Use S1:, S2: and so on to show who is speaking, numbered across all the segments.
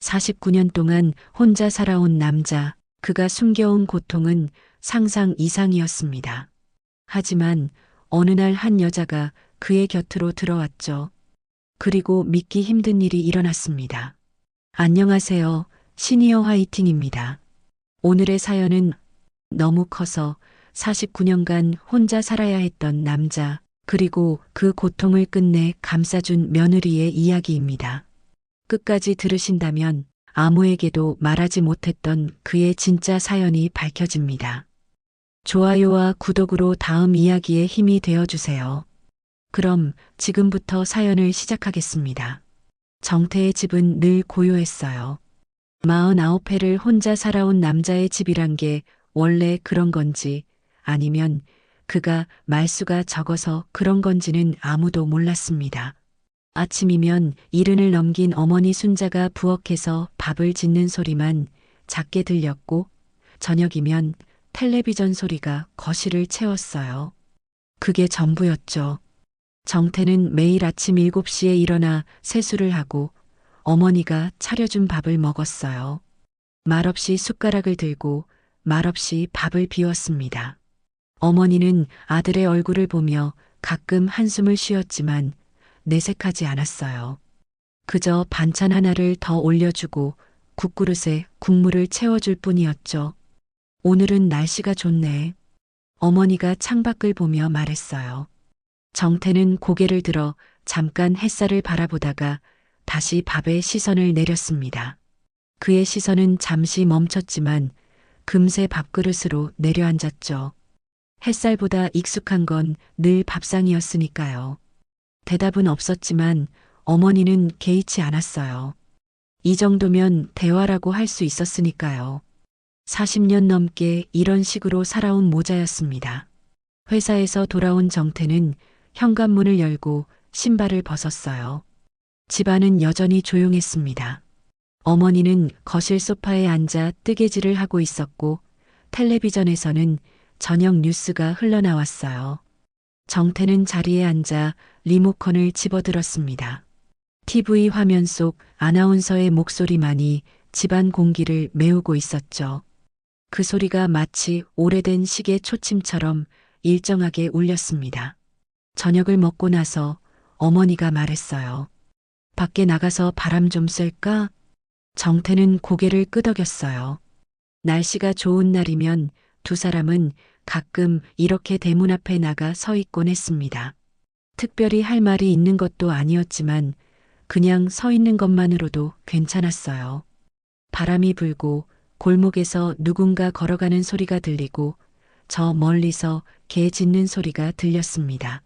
S1: 49년 동안 혼자 살아온 남자, 그가 숨겨온 고통은 상상 이상이었습니다. 하지만 어느 날 한 여자가 그의 곁으로 들어왔죠. 그리고 믿기 힘든 일이 일어났습니다. 안녕하세요. 시니어 화이팅입니다. 오늘의 사연은 너무 커서 49년간 혼자 살아야 했던 남자, 그리고 그 고통을 끝내 감싸준 며느리의 이야기입니다. 끝까지 들으신다면 아무에게도 말하지 못했던 그의 진짜 사연이 밝혀집니다. 좋아요와 구독으로 다음 이야기에 힘이 되어주세요. 그럼 지금부터 사연을 시작하겠습니다. 정태의 집은 늘 고요했어요. 49회를 혼자 살아온 남자의 집이란 게 원래 그런 건지 아니면 그가 말수가 적어서 그런 건지는 아무도 몰랐습니다. 아침이면 이른을 넘긴 어머니 순자가 부엌에서 밥을 짓는 소리만 작게 들렸고 저녁이면 텔레비전 소리가 거실을 채웠어요. 그게 전부였죠. 정태는 매일 아침 7시에 일어나 세수를 하고 어머니가 차려준 밥을 먹었어요. 말없이 숟가락을 들고 말없이 밥을 비웠습니다. 어머니는 아들의 얼굴을 보며 가끔 한숨을 쉬었지만 내색하지 않았어요. 그저 반찬 하나를 더 올려주고 국그릇에 국물을 채워줄 뿐이었죠. 오늘은 날씨가 좋네. 어머니가 창밖을 보며 말했어요. 정태는 고개를 들어 잠깐 햇살을 바라보다가 다시 밥에 시선을 내렸습니다. 그의 시선은 잠시 멈췄지만 금세 밥그릇으로 내려앉았죠. 햇살보다 익숙한 건 늘 밥상이었으니까요. 대답은 없었지만 어머니는 개의치 않았어요. 이 정도면 대화라고 할 수 있었으니까요. 40년 넘게 이런 식으로 살아온 모자였습니다. 회사에서 돌아온 정태는 현관문을 열고 신발을 벗었어요. 집안은 여전히 조용했습니다. 어머니는 거실 소파에 앉아 뜨개질을 하고 있었고 텔레비전에서는 저녁 뉴스가 흘러나왔어요. 정태는 자리에 앉아 리모컨을 집어들었습니다. TV 화면 속 아나운서의 목소리만이 집안 공기를 메우고 있었죠. 그 소리가 마치 오래된 시계 초침처럼 일정하게 울렸습니다. 저녁을 먹고 나서 어머니가 말했어요. 밖에 나가서 바람 좀 쐴까? 정태는 고개를 끄덕였어요. 날씨가 좋은 날이면 두 사람은 가끔 이렇게 대문 앞에 나가 서 있곤 했습니다. 특별히 할 말이 있는 것도 아니었지만 그냥 서 있는 것만으로도 괜찮았어요. 바람이 불고 골목에서 누군가 걸어가는 소리가 들리고 저 멀리서 개 짖는 소리가 들렸습니다.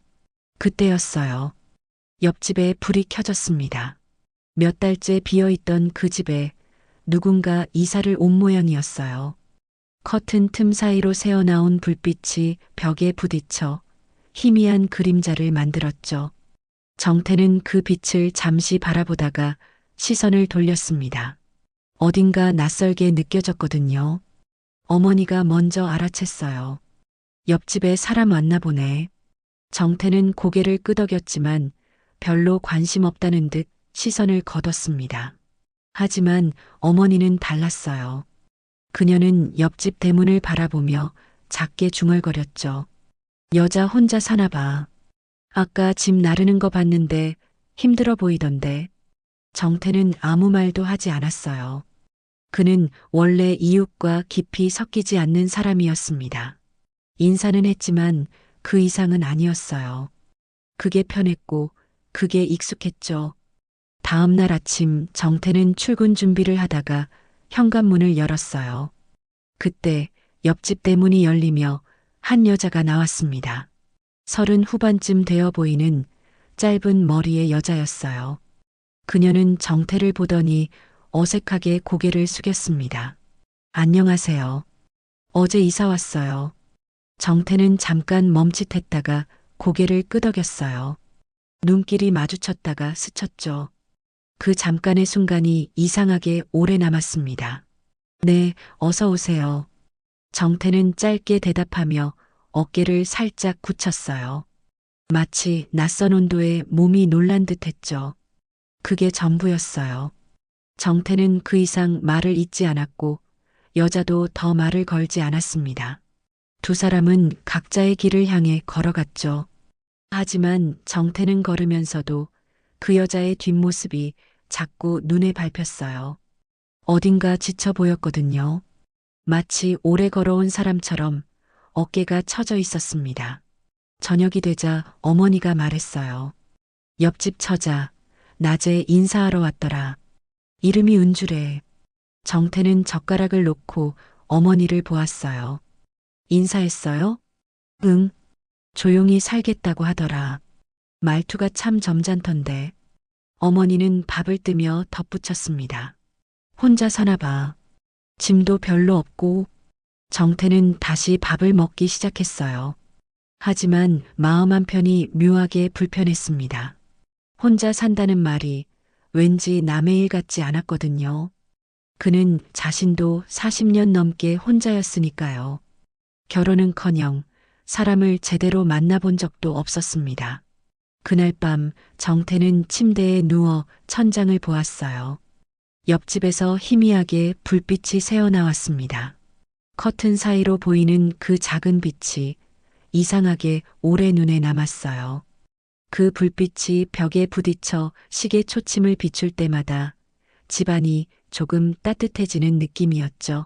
S1: 그때였어요. 옆집에 불이 켜졌습니다. 몇 달째 비어있던 그 집에 누군가 이사를 온 모양이었어요. 커튼 틈 사이로 새어나온 불빛이 벽에 부딪혀 희미한 그림자를 만들었죠. 정태는 그 빛을 잠시 바라보다가 시선을 돌렸습니다. 어딘가 낯설게 느껴졌거든요. 어머니가 먼저 알아챘어요. 옆집에 사람 왔나 보네. 정태는 고개를 끄덕였지만 별로 관심 없다는 듯 시선을 거뒀습니다. 하지만 어머니는 달랐어요. 그녀는 옆집 대문을 바라보며 작게 중얼거렸죠. 여자 혼자 사나 봐. 아까 집 나르는 거 봤는데 힘들어 보이던데. 정태는 아무 말도 하지 않았어요. 그는 원래 이웃과 깊이 섞이지 않는 사람이었습니다. 인사는 했지만 그 이상은 아니었어요. 그게 편했고 그게 익숙했죠. 다음 날 아침 정태는 출근 준비를 하다가 현관문을 열었어요. 그때 옆집 대문이 열리며 한 여자가 나왔습니다. 30 후반쯤 되어 보이는 짧은 머리의 여자였어요. 그녀는 정태를 보더니 어색하게 고개를 숙였습니다. 안녕하세요. 어제 이사 왔어요. 정태는 잠깐 멈칫했다가 고개를 끄덕였어요. 눈길이 마주쳤다가 스쳤죠. 그 잠깐의 순간이 이상하게 오래 남았습니다. 네, 어서 오세요. 정태는 짧게 대답하며 어깨를 살짝 굳혔어요. 마치 낯선 온도에 몸이 놀란 듯 했죠. 그게 전부였어요. 정태는 그 이상 말을 잇지 않았고 여자도 더 말을 걸지 않았습니다. 두 사람은 각자의 길을 향해 걸어갔죠. 하지만 정태는 걸으면서도 그 여자의 뒷모습이 자꾸 눈에 밟혔어요. 어딘가 지쳐 보였거든요. 마치 오래 걸어온 사람처럼 어깨가 처져 있었습니다. 저녁이 되자 어머니가 말했어요. 옆집 처자, 낮에 인사하러 왔더라. 이름이 은주래. 정태는 젓가락을 놓고 어머니를 보았어요. 인사했어요? 응. 조용히 살겠다고 하더라. 말투가 참 점잖던데. 어머니는 밥을 뜨며 덧붙였습니다. 혼자 사나 봐. 짐도 별로 없고. 정태는 다시 밥을 먹기 시작했어요. 하지만 마음 한편이 묘하게 불편했습니다. 혼자 산다는 말이 왠지 남의 일 같지 않았거든요. 그는 자신도 40년 넘게 혼자였으니까요. 결혼은커녕 사람을 제대로 만나본 적도 없었습니다. 그날 밤 정태는 침대에 누워 천장을 보았어요. 옆집에서 희미하게 불빛이 새어나왔습니다. 커튼 사이로 보이는 그 작은 빛이 이상하게 오래 눈에 남았어요. 그 불빛이 벽에 부딪혀 시계 초침을 비출 때마다 집안이 조금 따뜻해지는 느낌이었죠.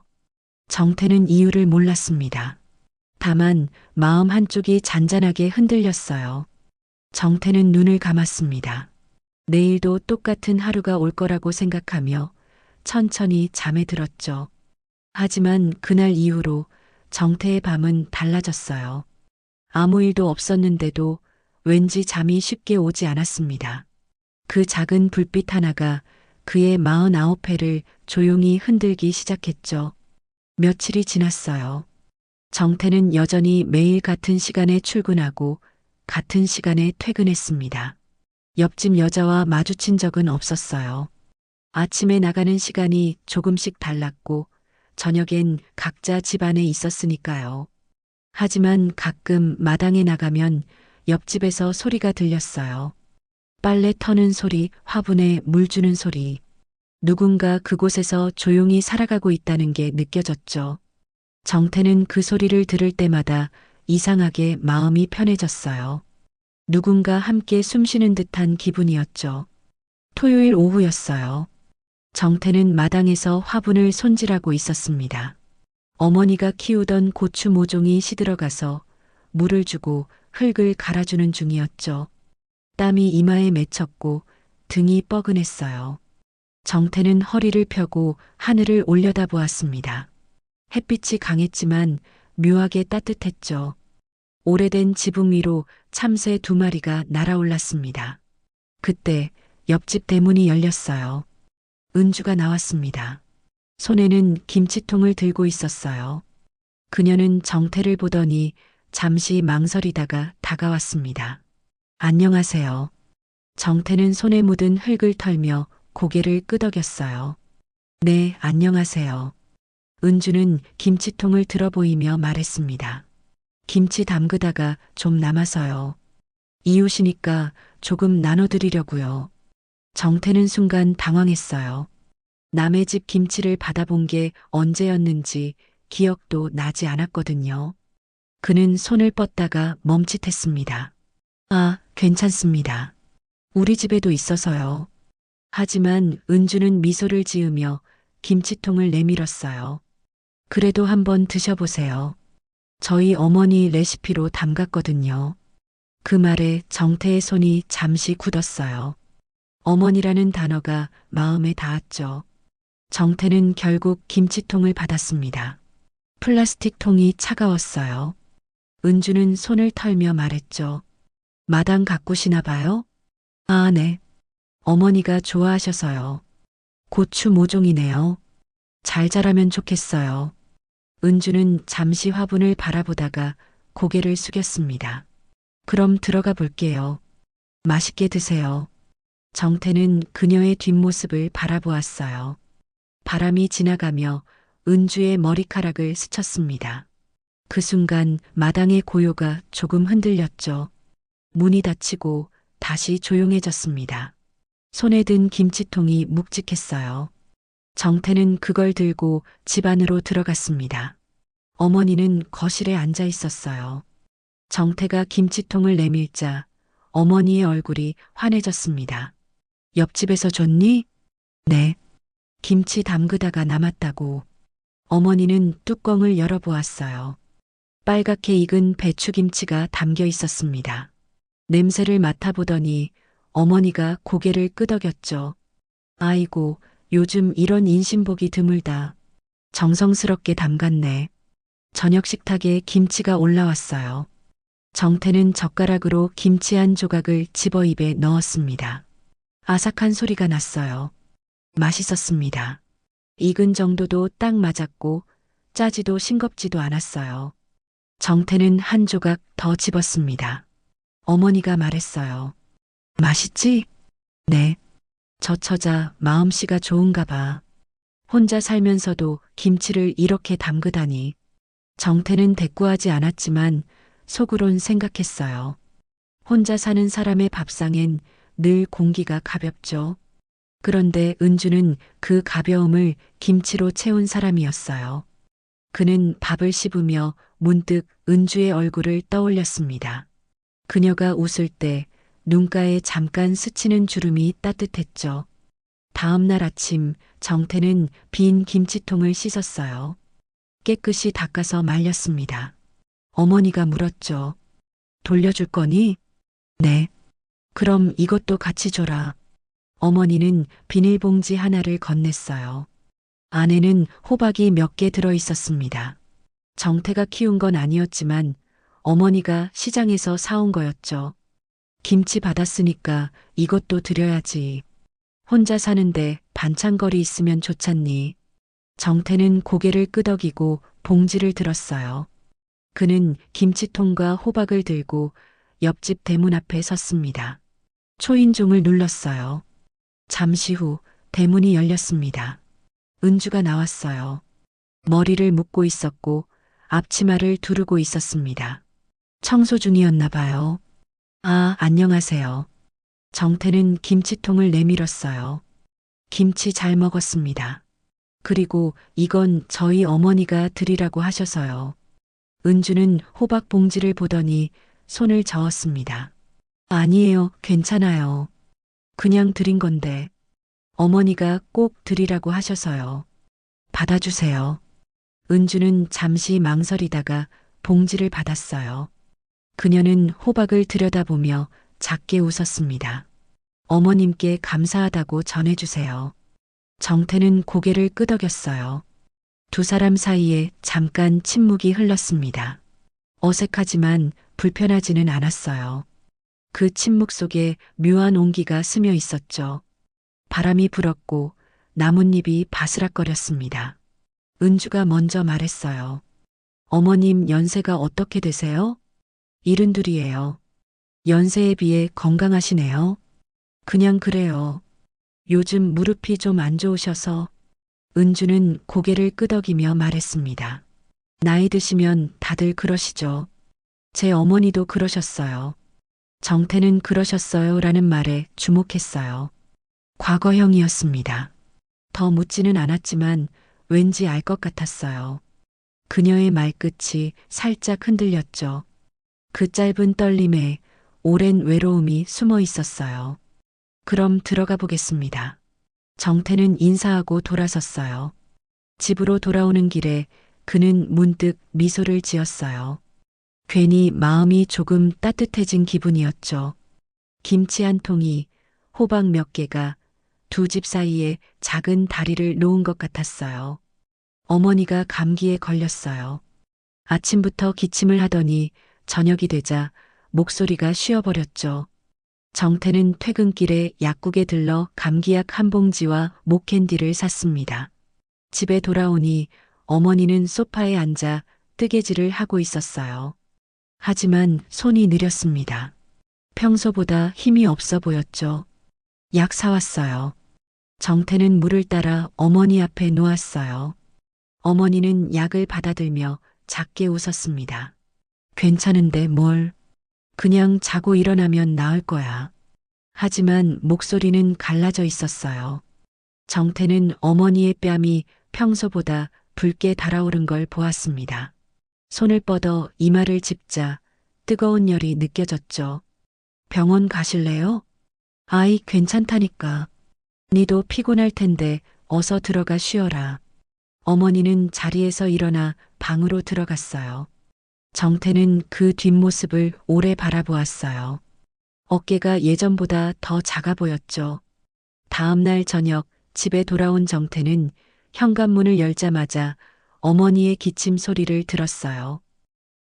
S1: 정태는 이유를 몰랐습니다. 다만 마음 한쪽이 잔잔하게 흔들렸어요. 정태는 눈을 감았습니다. 내일도 똑같은 하루가 올 거라고 생각하며 천천히 잠에 들었죠. 하지만 그날 이후로 정태의 밤은 달라졌어요. 아무 일도 없었는데도 왠지 잠이 쉽게 오지 않았습니다. 그 작은 불빛 하나가 그의 49회를 조용히 흔들기 시작했죠. 며칠이 지났어요. 정태는 여전히 매일 같은 시간에 출근하고 같은 시간에 퇴근했습니다. 옆집 여자와 마주친 적은 없었어요. 아침에 나가는 시간이 조금씩 달랐고 저녁엔 각자 집 안에 있었으니까요. 하지만 가끔 마당에 나가면 옆집에서 소리가 들렸어요. 빨래 터는 소리, 화분에 물 주는 소리. 누군가 그곳에서 조용히 살아가고 있다는 게 느껴졌죠. 정태는 그 소리를 들을 때마다 이상하게 마음이 편해졌어요. 누군가 함께 숨쉬는 듯한 기분이었죠. 토요일 오후였어요. 정태는 마당에서 화분을 손질하고 있었습니다. 어머니가 키우던 고추 모종이 시들어가서 물을 주고 흙을 갈아주는 중이었죠. 땀이 이마에 맺혔고 등이 뻐근했어요. 정태는 허리를 펴고 하늘을 올려다보았습니다. 햇빛이 강했지만 묘하게 따뜻했죠. 오래된 지붕 위로 참새 2마리가 날아올랐습니다. 그때 옆집 대문이 열렸어요. 은주가 나왔습니다. 손에는 김치통을 들고 있었어요. 그녀는 정태를 보더니 잠시 망설이다가 다가왔습니다. 안녕하세요. 정태는 손에 묻은 흙을 털며 고개를 끄덕였어요. 네, 안녕하세요. 은주는 김치통을 들어 보이며 말했습니다. 김치 담그다가 좀 남아서요. 이웃이니까 조금 나눠드리려고요. 정태는 순간 당황했어요. 남의 집 김치를 받아본 게 언제였는지 기억도 나지 않았거든요. 그는 손을 뻗다가 멈칫했습니다. 아, 괜찮습니다. 우리 집에도 있어서요. 하지만 은주는 미소를 지으며 김치통을 내밀었어요. 그래도 한번 드셔보세요. 저희 어머니 레시피로 담갔거든요. 그 말에 정태의 손이 잠시 굳었어요. 어머니라는 단어가 마음에 닿았죠. 정태는 결국 김치통을 받았습니다. 플라스틱 통이 차가웠어요. 은주는 손을 털며 말했죠. 마당 가꾸시나 봐요? 아, 네. 어머니가 좋아하셔서요. 고추 모종이네요. 잘 자라면 좋겠어요. 은주는 잠시 화분을 바라보다가 고개를 숙였습니다. 그럼 들어가 볼게요. 맛있게 드세요. 정태는 그녀의 뒷모습을 바라보았어요. 바람이 지나가며 은주의 머리카락을 스쳤습니다. 그 순간 마당의 고요가 조금 흔들렸죠. 문이 닫히고 다시 조용해졌습니다. 손에 든 김치통이 묵직했어요. 정태는 그걸 들고 집 안으로 들어갔습니다. 어머니는 거실에 앉아 있었어요. 정태가 김치통을 내밀자 어머니의 얼굴이 환해졌습니다. 옆집에서 줬니? 네. 김치 담그다가 남았다고. 어머니는 뚜껑을 열어보았어요. 빨갛게 익은 배추김치가 담겨 있었습니다. 냄새를 맡아보더니 어머니가 고개를 끄덕였죠. 아이고, 요즘 이런 인심복이 드물다. 정성스럽게 담갔네. 저녁 식탁에 김치가 올라왔어요. 정태는 젓가락으로 김치 한 조각을 집어 입에 넣었습니다. 아삭한 소리가 났어요. 맛있었습니다. 익은 정도도 딱 맞았고 짜지도 싱겁지도 않았어요. 정태는 한 조각 더 집었습니다. 어머니가 말했어요. 맛있지? 네. 저 처자 마음씨가 좋은가 봐. 혼자 살면서도 김치를 이렇게 담그다니. 정태는 대꾸하지 않았지만 속으론 생각했어요. 혼자 사는 사람의 밥상엔 늘 공기가 가볍죠. 그런데 은주는 그 가벼움을 김치로 채운 사람이었어요. 그는 밥을 씹으며 문득 은주의 얼굴을 떠올렸습니다. 그녀가 웃을 때 눈가에 잠깐 스치는 주름이 따뜻했죠. 다음 날 아침 정태는 빈 김치통을 씻었어요. 깨끗이 닦아서 말렸습니다. 어머니가 물었죠. 돌려줄 거니? 네. 그럼 이것도 같이 줘라. 어머니는 비닐봉지 하나를 건넸어요. 안에는 호박이 몇 개 들어 있었습니다. 정태가 키운 건 아니었지만 어머니가 시장에서 사온 거였죠. 김치 받았으니까 이것도 드려야지. 혼자 사는데 반찬거리 있으면 좋잖니. 정태는 고개를 끄덕이고 봉지를 들었어요. 그는 김치통과 호박을 들고 옆집 대문 앞에 섰습니다. 초인종을 눌렀어요. 잠시 후 대문이 열렸습니다. 은주가 나왔어요. 머리를 묶고 있었고 앞치마를 두르고 있었습니다. 청소 중이었나 봐요. 아, 안녕하세요. 정태는 김치통을 내밀었어요. 김치 잘 먹었습니다. 그리고 이건 저희 어머니가 드리라고 하셔서요. 은주는 호박 봉지를 보더니 손을 저었습니다. 아니에요, 괜찮아요. 그냥 드린 건데. 어머니가 꼭 드리라고 하셔서요. 받아주세요. 은주는 잠시 망설이다가 봉지를 받았어요. 그녀는 호박을 들여다보며 작게 웃었습니다. 어머님께 감사하다고 전해주세요. 정태는 고개를 끄덕였어요. 두 사람 사이에 잠깐 침묵이 흘렀습니다. 어색하지만 불편하지는 않았어요. 그 침묵 속에 묘한 온기가 스며 있었죠. 바람이 불었고 나뭇잎이 바스락거렸습니다. 은주가 먼저 말했어요. 어머님 연세가 어떻게 되세요? 72이에요. 연세에 비해 건강하시네요. 그냥 그래요. 요즘 무릎이 좀 안 좋으셔서. 은주는 고개를 끄덕이며 말했습니다. 나이 드시면 다들 그러시죠. 제 어머니도 그러셨어요. 정태는 그러셨어요 라는 말에 주목했어요. 과거형이었습니다. 더 묻지는 않았지만 왠지 알 것 같았어요. 그녀의 말끝이 살짝 흔들렸죠. 그 짧은 떨림에 오랜 외로움이 숨어 있었어요. 그럼 들어가 보겠습니다. 정태는 인사하고 돌아섰어요. 집으로 돌아오는 길에 그는 문득 미소를 지었어요. 괜히 마음이 조금 따뜻해진 기분이었죠. 김치 한 통이, 호박 몇 개가 두 집 사이에 작은 다리를 놓은 것 같았어요. 어머니가 감기에 걸렸어요. 아침부터 기침을 하더니 저녁이 되자 목소리가 쉬어버렸죠. 정태는 퇴근길에 약국에 들러 감기약 한 봉지와 목캔디를 샀습니다. 집에 돌아오니 어머니는 소파에 앉아 뜨개질을 하고 있었어요. 하지만 손이 느렸습니다. 평소보다 힘이 없어 보였죠. 약 사왔어요. 정태는 물을 따라 어머니 앞에 놓았어요. 어머니는 약을 받아들며 작게 웃었습니다. 괜찮은데 뭘. 그냥 자고 일어나면 나을 거야. 하지만 목소리는 갈라져 있었어요. 정태는 어머니의 뺨이 평소보다 붉게 달아오른 걸 보았습니다. 손을 뻗어 이마를 짚자 뜨거운 열이 느껴졌죠. 병원 가실래요? 아이 괜찮다니까. 니도 피곤할 텐데 어서 들어가 쉬어라. 어머니는 자리에서 일어나 방으로 들어갔어요. 정태는 그 뒷모습을 오래 바라보았어요. 어깨가 예전보다 더 작아 보였죠. 다음 날 저녁 집에 돌아온 정태는 현관문을 열자마자 어머니의 기침 소리를 들었어요.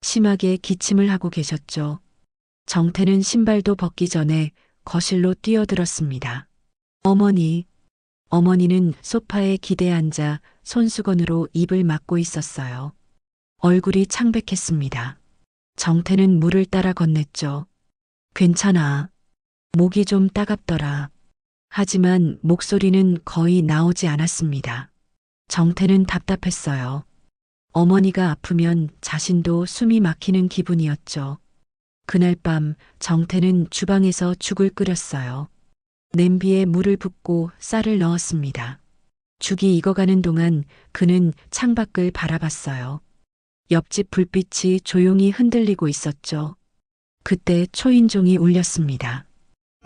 S1: 심하게 기침을 하고 계셨죠. 정태는 신발도 벗기 전에 거실로 뛰어들었습니다. 어머니. 어머니는 소파에 기대 앉아 손수건으로 입을 막고 있었어요. 얼굴이 창백했습니다. 정태는 물을 따라 건넸죠. 괜찮아. 목이 좀 따갑더라. 하지만 목소리는 거의 나오지 않았습니다. 정태는 답답했어요. 어머니가 아프면 자신도 숨이 막히는 기분이었죠. 그날 밤 정태는 주방에서 죽을 끓였어요. 냄비에 물을 붓고 쌀을 넣었습니다. 죽이 익어가는 동안 그는 창밖을 바라봤어요. 옆집 불빛이 조용히 흔들리고 있었죠. 그때 초인종이 울렸습니다.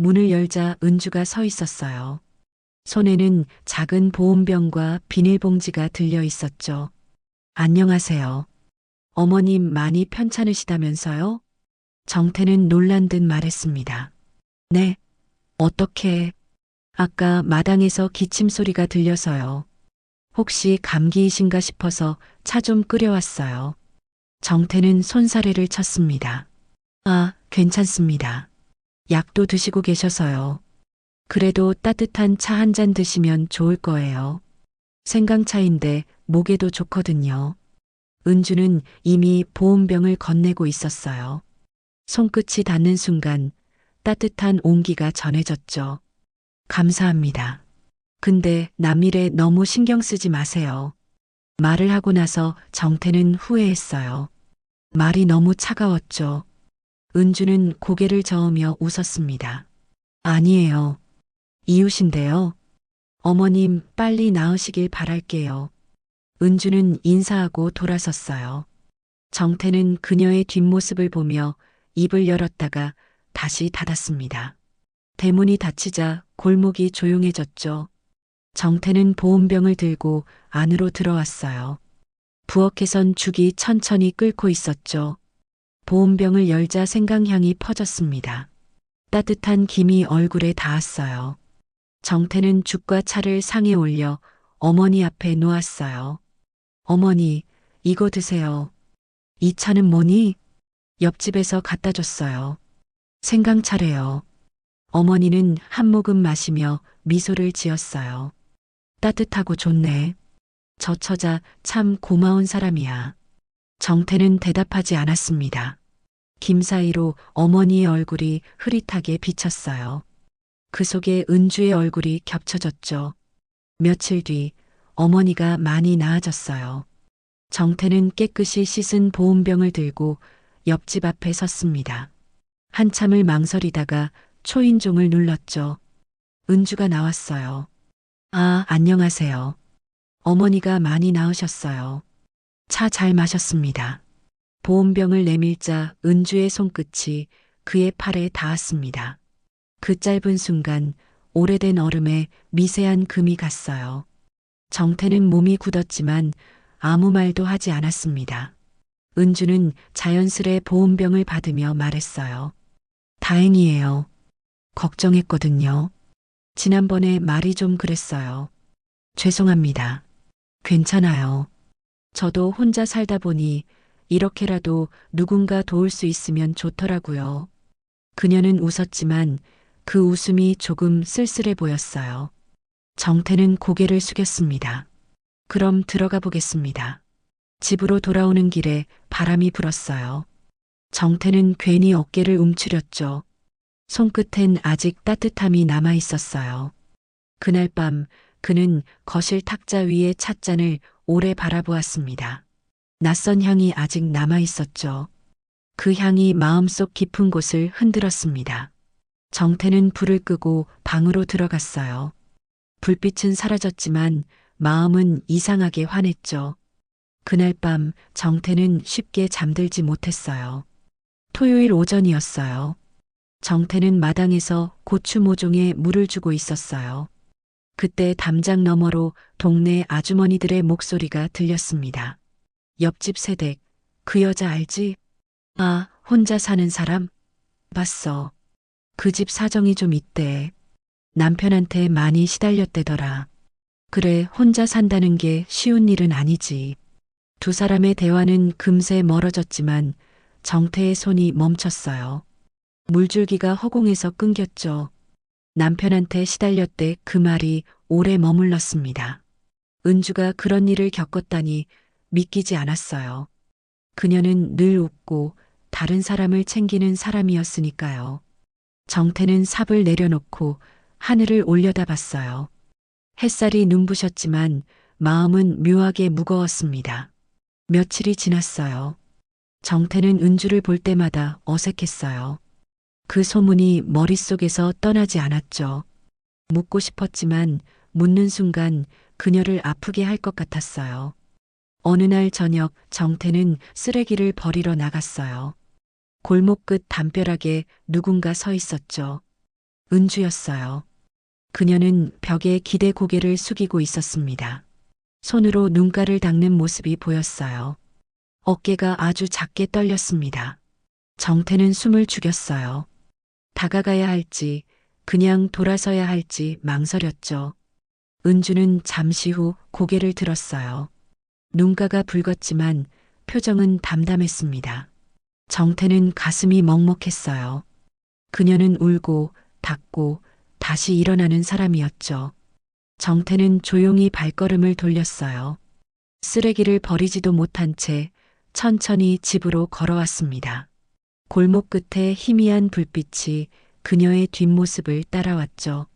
S1: 문을 열자 은주가 서 있었어요. 손에는 작은 보온병과 비닐봉지가 들려 있었죠. 안녕하세요. 어머님 많이 편찮으시다면서요? 정태는 놀란 듯 말했습니다. 네. 어떻게? 아까 마당에서 기침 소리가 들려서요. 혹시 감기이신가 싶어서 차 좀 끓여왔어요. 정태는 손사래를 쳤습니다. 아, 괜찮습니다. 약도 드시고 계셔서요. 그래도 따뜻한 차 한 잔 드시면 좋을 거예요. 생강차인데 목에도 좋거든요. 은주는 이미 보온병을 건네고 있었어요. 손끝이 닿는 순간 따뜻한 온기가 전해졌죠. 감사합니다. 근데 남일에 너무 신경 쓰지 마세요. 말을 하고 나서 정태는 후회했어요. 말이 너무 차가웠죠. 은주는 고개를 저으며 웃었습니다. 아니에요. 이웃인데요. 어머님 빨리 나으시길 바랄게요. 은주는 인사하고 돌아섰어요. 정태는 그녀의 뒷모습을 보며 입을 열었다가 다시 닫았습니다. 대문이 닫히자 골목이 조용해졌죠. 정태는 보온병을 들고 안으로 들어왔어요. 부엌에선 죽이 천천히 끓고 있었죠. 보온병을 열자 생강향이 퍼졌습니다. 따뜻한 김이 얼굴에 닿았어요. 정태는 죽과 차를 상에 올려 어머니 앞에 놓았어요. 어머니, 이거 드세요. 이 차는 뭐니? 옆집에서 갖다 줬어요. 생강차래요. 어머니는 한 모금 마시며 미소를 지었어요. 따뜻하고 좋네. 저 처자 참 고마운 사람이야. 정태는 대답하지 않았습니다. 김 사이로 어머니의 얼굴이 흐릿하게 비쳤어요. 그 속에 은주의 얼굴이 겹쳐졌죠. 며칠 뒤 어머니가 많이 나아졌어요. 정태는 깨끗이 씻은 보온병을 들고 옆집 앞에 섰습니다. 한참을 망설이다가 초인종을 눌렀죠. 은주가 나왔어요. 아, 안녕하세요. 어머니가 많이 나으셨어요. 차 잘 마셨습니다. 보온병을 내밀자 은주의 손끝이 그의 팔에 닿았습니다. 그 짧은 순간 오래된 얼음에 미세한 금이 갔어요. 정태는 몸이 굳었지만 아무 말도 하지 않았습니다. 은주는 자연스레 보온병을 받으며 말했어요. 다행이에요. 걱정했거든요. 지난번에 말이 좀 그랬어요. 죄송합니다. 괜찮아요. 저도 혼자 살다 보니 이렇게라도 누군가 도울 수 있으면 좋더라고요. 그녀는 웃었지만 그 웃음이 조금 쓸쓸해 보였어요. 정태는 고개를 숙였습니다. 그럼 들어가 보겠습니다. 집으로 돌아오는 길에 바람이 불었어요. 정태는 괜히 어깨를 움츠렸죠. 손끝엔 아직 따뜻함이 남아 있었어요. 그날 밤 그는 거실 탁자 위의 찻잔을 오래 바라보았습니다. 낯선 향이 아직 남아 있었죠. 그 향이 마음속 깊은 곳을 흔들었습니다. 정태는 불을 끄고 방으로 들어갔어요. 불빛은 사라졌지만 마음은 이상하게 환했죠. 그날 밤 정태는 쉽게 잠들지 못했어요. 토요일 오전이었어요. 정태는 마당에서 고추 모종에 물을 주고 있었어요. 그때 담장 너머로 동네 아주머니들의 목소리가 들렸습니다. 옆집 세댁, 그 여자 알지? 아, 혼자 사는 사람? 봤어. 그 집 사정이 좀 있대. 남편한테 많이 시달렸대더라. 그래, 혼자 산다는 게 쉬운 일은 아니지. 두 사람의 대화는 금세 멀어졌지만 정태의 손이 멈췄어요. 물줄기가 허공에서 끊겼죠. 남편한테 시달렸대 그 말이 오래 머물렀습니다. 은주가 그런 일을 겪었다니 믿기지 않았어요. 그녀는 늘 웃고 다른 사람을 챙기는 사람이었으니까요. 정태는 삽을 내려놓고 하늘을 올려다봤어요. 햇살이 눈부셨지만 마음은 묘하게 무거웠습니다. 며칠이 지났어요. 정태는 은주를 볼 때마다 어색했어요. 그 소문이 머릿속에서 떠나지 않았죠. 묻고 싶었지만 묻는 순간 그녀를 아프게 할 것 같았어요. 어느 날 저녁 정태는 쓰레기를 버리러 나갔어요. 골목 끝 담벼락에 누군가 서 있었죠. 은주였어요. 그녀는 벽에 기대 고개를 숙이고 있었습니다. 손으로 눈가를 닦는 모습이 보였어요. 어깨가 아주 작게 떨렸습니다. 정태는 숨을 죽였어요. 다가가야 할지, 그냥 돌아서야 할지 망설였죠. 은주는 잠시 후 고개를 들었어요. 눈가가 붉었지만 표정은 담담했습니다. 정태는 가슴이 먹먹했어요. 그녀는 울고 닫고 다시 일어나는 사람이었죠. 정태는 조용히 발걸음을 돌렸어요. 쓰레기를 버리지도 못한 채 천천히 집으로 걸어왔습니다. 골목 끝에 희미한 불빛이 그녀의 뒷모습을 따라왔죠.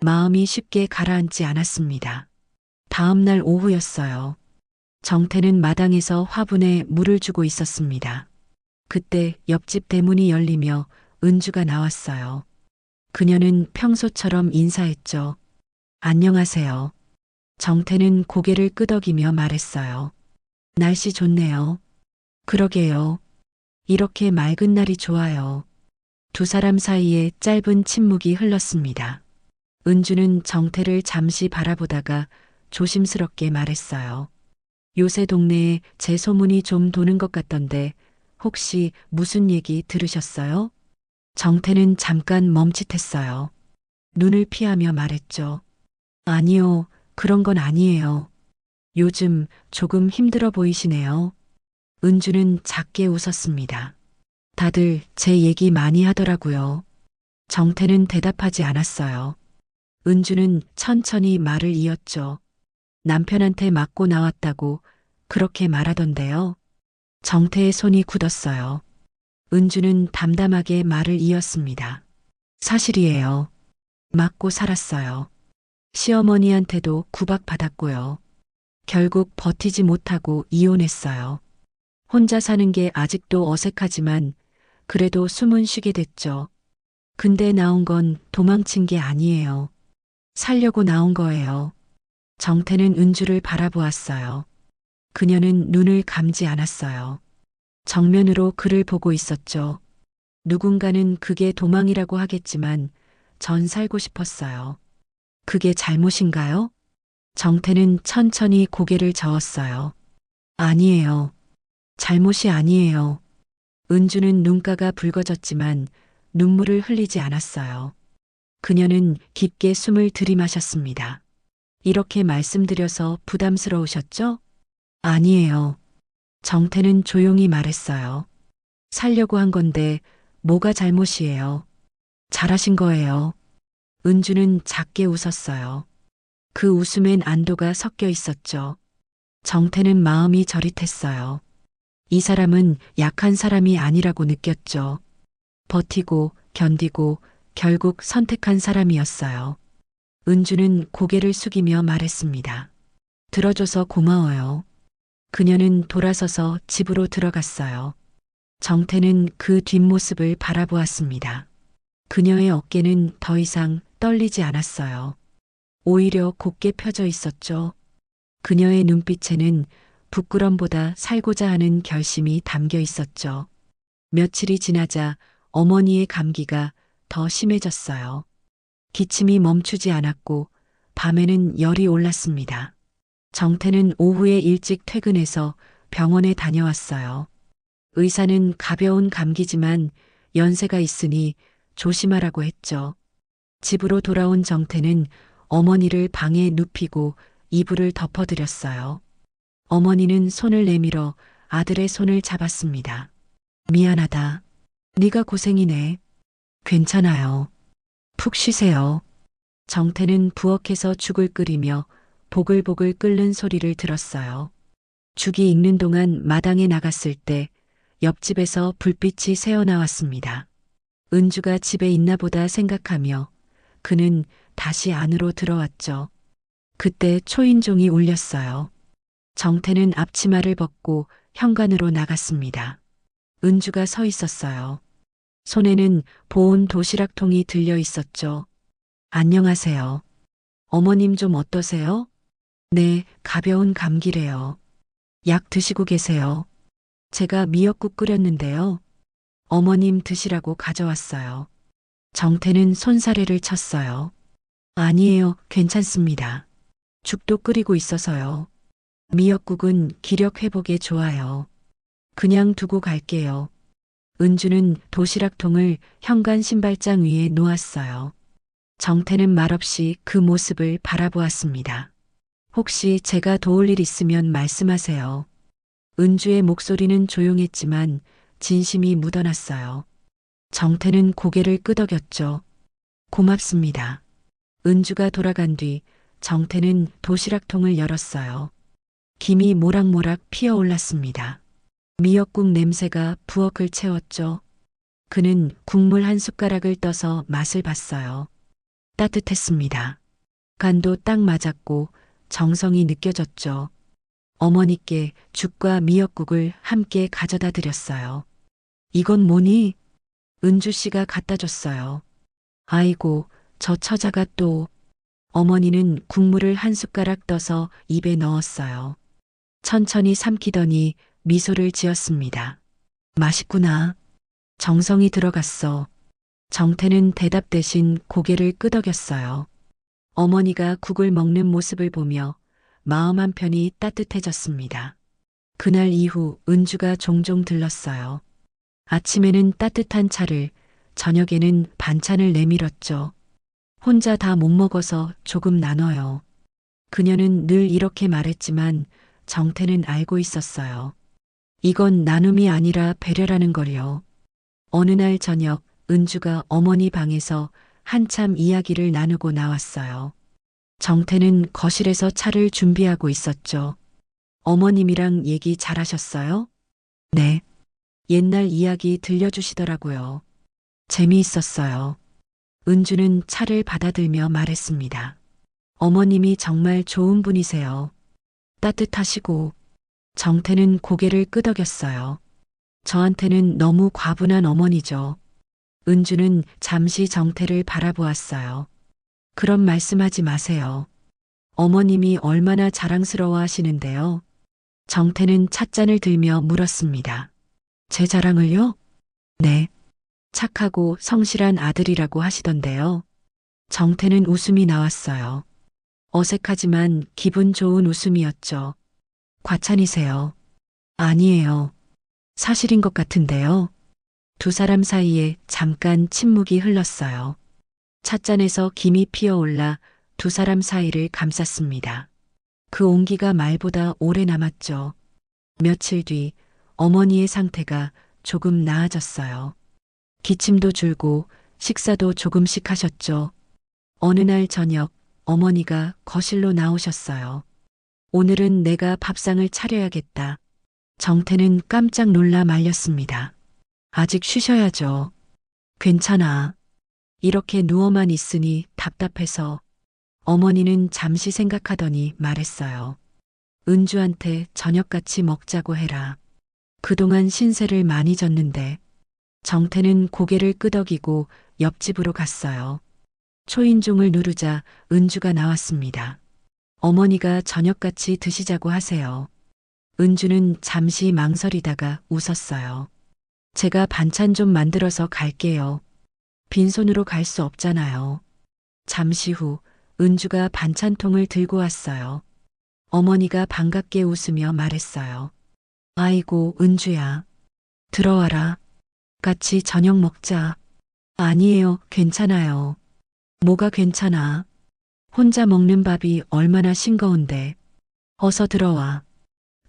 S1: 마음이 쉽게 가라앉지 않았습니다. 다음 날 오후였어요. 정태는 마당에서 화분에 물을 주고 있었습니다. 그때 옆집 대문이 열리며 은주가 나왔어요. 그녀는 평소처럼 인사했죠. 안녕하세요. 정태는 고개를 끄덕이며 말했어요. 날씨 좋네요. 그러게요. 이렇게 맑은 날이 좋아요. 두 사람 사이에 짧은 침묵이 흘렀습니다. 은주는 정태를 잠시 바라보다가 조심스럽게 말했어요. 요새 동네에 제 소문이 좀 도는 것 같던데 혹시 무슨 얘기 들으셨어요? 정태는 잠깐 멈칫했어요. 눈을 피하며 말했죠. 아니요, 그런 건 아니에요. 요즘 조금 힘들어 보이시네요. 은주는 작게 웃었습니다. 다들 제 얘기 많이 하더라고요. 정태는 대답하지 않았어요. 은주는 천천히 말을 이었죠. 남편한테 맞고 나왔다고 그렇게 말하던데요. 정태의 손이 굳었어요. 은주는 담담하게 말을 이었습니다. 사실이에요. 맞고 살았어요. 시어머니한테도 구박받았고요. 결국 버티지 못하고 이혼했어요. 혼자 사는 게 아직도 어색하지만 그래도 숨은 쉬게 됐죠. 근데 나온 건 도망친 게 아니에요. 살려고 나온 거예요. 정태는 은주를 바라보았어요. 그녀는 눈을 감지 않았어요. 정면으로 그를 보고 있었죠. 누군가는 그게 도망이라고 하겠지만 전 살고 싶었어요. 그게 잘못인가요? 정태는 천천히 고개를 저었어요. 아니에요. 잘못이 아니에요. 은주는 눈가가 붉어졌지만 눈물을 흘리지 않았어요. 그녀는 깊게 숨을 들이마셨습니다. 이렇게 말씀드려서 부담스러우셨죠? 아니에요. 정태는 조용히 말했어요. 살려고 한 건데 뭐가 잘못이에요. 잘하신 거예요. 은주는 작게 웃었어요. 그 웃음엔 안도가 섞여 있었죠. 정태는 마음이 저릿했어요. 이 사람은 약한 사람이 아니라고 느꼈죠. 버티고 견디고 결국 선택한 사람이었어요. 은주는 고개를 숙이며 말했습니다. 들어줘서 고마워요. 그녀는 돌아서서 집으로 들어갔어요. 정태는 그 뒷모습을 바라보았습니다. 그녀의 어깨는 더 이상 떨리지 않았어요. 오히려 곱게 펴져 있었죠. 그녀의 눈빛에는 부끄럼보다 살고자 하는 결심이 담겨 있었죠. 며칠이 지나자 어머니의 감기가 더 심해졌어요. 기침이 멈추지 않았고 밤에는 열이 올랐습니다. 정태는 오후에 일찍 퇴근해서 병원에 다녀왔어요. 의사는 가벼운 감기지만 연세가 있으니 조심하라고 했죠. 집으로 돌아온 정태는 어머니를 방에 눕히고 이불을 덮어드렸어요. 어머니는 손을 내밀어 아들의 손을 잡았습니다. 미안하다. 네가 고생이네. 괜찮아요. 푹 쉬세요. 정태는 부엌에서 죽을 끓이며 보글보글 끓는 소리를 들었어요. 죽이 익는 동안 마당에 나갔을 때 옆집에서 불빛이 새어나왔습니다. 은주가 집에 있나 보다 생각하며 그는 다시 안으로 들어왔죠. 그때 초인종이 울렸어요. 정태는 앞치마를 벗고 현관으로 나갔습니다. 은주가 서 있었어요. 손에는 보온 도시락통이 들려 있었죠. 안녕하세요. 어머님 좀 어떠세요? 네, 가벼운 감기래요. 약 드시고 계세요. 제가 미역국 끓였는데요. 어머님 드시라고 가져왔어요. 정태는 손사래를 쳤어요. 아니에요, 괜찮습니다. 죽도 끓이고 있어서요. 미역국은 기력 회복에 좋아요. 그냥 두고 갈게요. 은주는 도시락통을 현관 신발장 위에 놓았어요. 정태는 말없이 그 모습을 바라보았습니다. 혹시 제가 도울 일 있으면 말씀하세요. 은주의 목소리는 조용했지만 진심이 묻어났어요. 정태는 고개를 끄덕였죠. 고맙습니다. 은주가 돌아간 뒤 정태는 도시락통을 열었어요. 김이 모락모락 피어올랐습니다. 미역국 냄새가 부엌을 채웠죠. 그는 국물 한 숟가락을 떠서 맛을 봤어요. 따뜻했습니다. 간도 딱 맞았고 정성이 느껴졌죠. 어머니께 죽과 미역국을 함께 가져다 드렸어요. 이건 뭐니? 은주 씨가 갖다 줬어요. 아이고, 저 처자가 또. 어머니는 국물을 한 숟가락 떠서 입에 넣었어요. 천천히 삼키더니 미소를 지었습니다. 맛있구나. 정성이 들어갔어. 정태는 대답 대신 고개를 끄덕였어요. 어머니가 국을 먹는 모습을 보며 마음 한편이 따뜻해졌습니다. 그날 이후 은주가 종종 들렀어요. 아침에는 따뜻한 차를, 저녁에는 반찬을 내밀었죠. 혼자 다 못 먹어서 조금 나눠요. 그녀는 늘 이렇게 말했지만 정태는 알고 있었어요. 이건 나눔이 아니라 배려라는 걸요. 어느 날 저녁 은주가 어머니 방에서 한참 이야기를 나누고 나왔어요. 정태는 거실에서 차를 준비하고 있었죠. 어머님이랑 얘기 잘하셨어요? 네. 옛날 이야기 들려주시더라고요. 재미있었어요. 은주는 차를 받아들며 말했습니다. 어머님이 정말 좋은 분이세요. 따뜻하시고. 정태는 고개를 끄덕였어요. 저한테는 너무 과분한 어머니죠. 은주는 잠시 정태를 바라보았어요. 그런 말씀하지 마세요. 어머님이 얼마나 자랑스러워 하시는데요. 정태는 찻잔을 들며 물었습니다. 제 자랑을요? 네. 착하고 성실한 아들이라고 하시던데요. 정태는 웃음이 나왔어요. 어색하지만 기분 좋은 웃음이었죠. 과찬이세요. 아니에요. 사실인 것 같은데요. 두 사람 사이에 잠깐 침묵이 흘렀어요. 찻잔에서 김이 피어올라 두 사람 사이를 감쌌습니다. 그 온기가 말보다 오래 남았죠. 며칠 뒤 어머니의 상태가 조금 나아졌어요. 기침도 줄고 식사도 조금씩 하셨죠. 어느 날 저녁 어머니가 거실로 나오셨어요. 오늘은 내가 밥상을 차려야겠다. 정태는 깜짝 놀라 말렸습니다. 아직 쉬셔야죠. 괜찮아. 이렇게 누워만 있으니 답답해서. 어머니는 잠시 생각하더니 말했어요. 은주한테 저녁같이 먹자고 해라. 그동안 신세를 많이 졌는데. 정태는 고개를 끄덕이고 옆집으로 갔어요. 초인종을 누르자 은주가 나왔습니다. 어머니가 저녁같이 드시자고 하세요. 은주는 잠시 망설이다가 웃었어요. 제가 반찬 좀 만들어서 갈게요. 빈손으로 갈 수 없잖아요. 잠시 후 은주가 반찬통을 들고 왔어요. 어머니가 반갑게 웃으며 말했어요. 아이고, 은주야. 들어와라. 같이 저녁 먹자. 아니에요, 괜찮아요. 뭐가 괜찮아? 혼자 먹는 밥이 얼마나 싱거운데. 어서 들어와.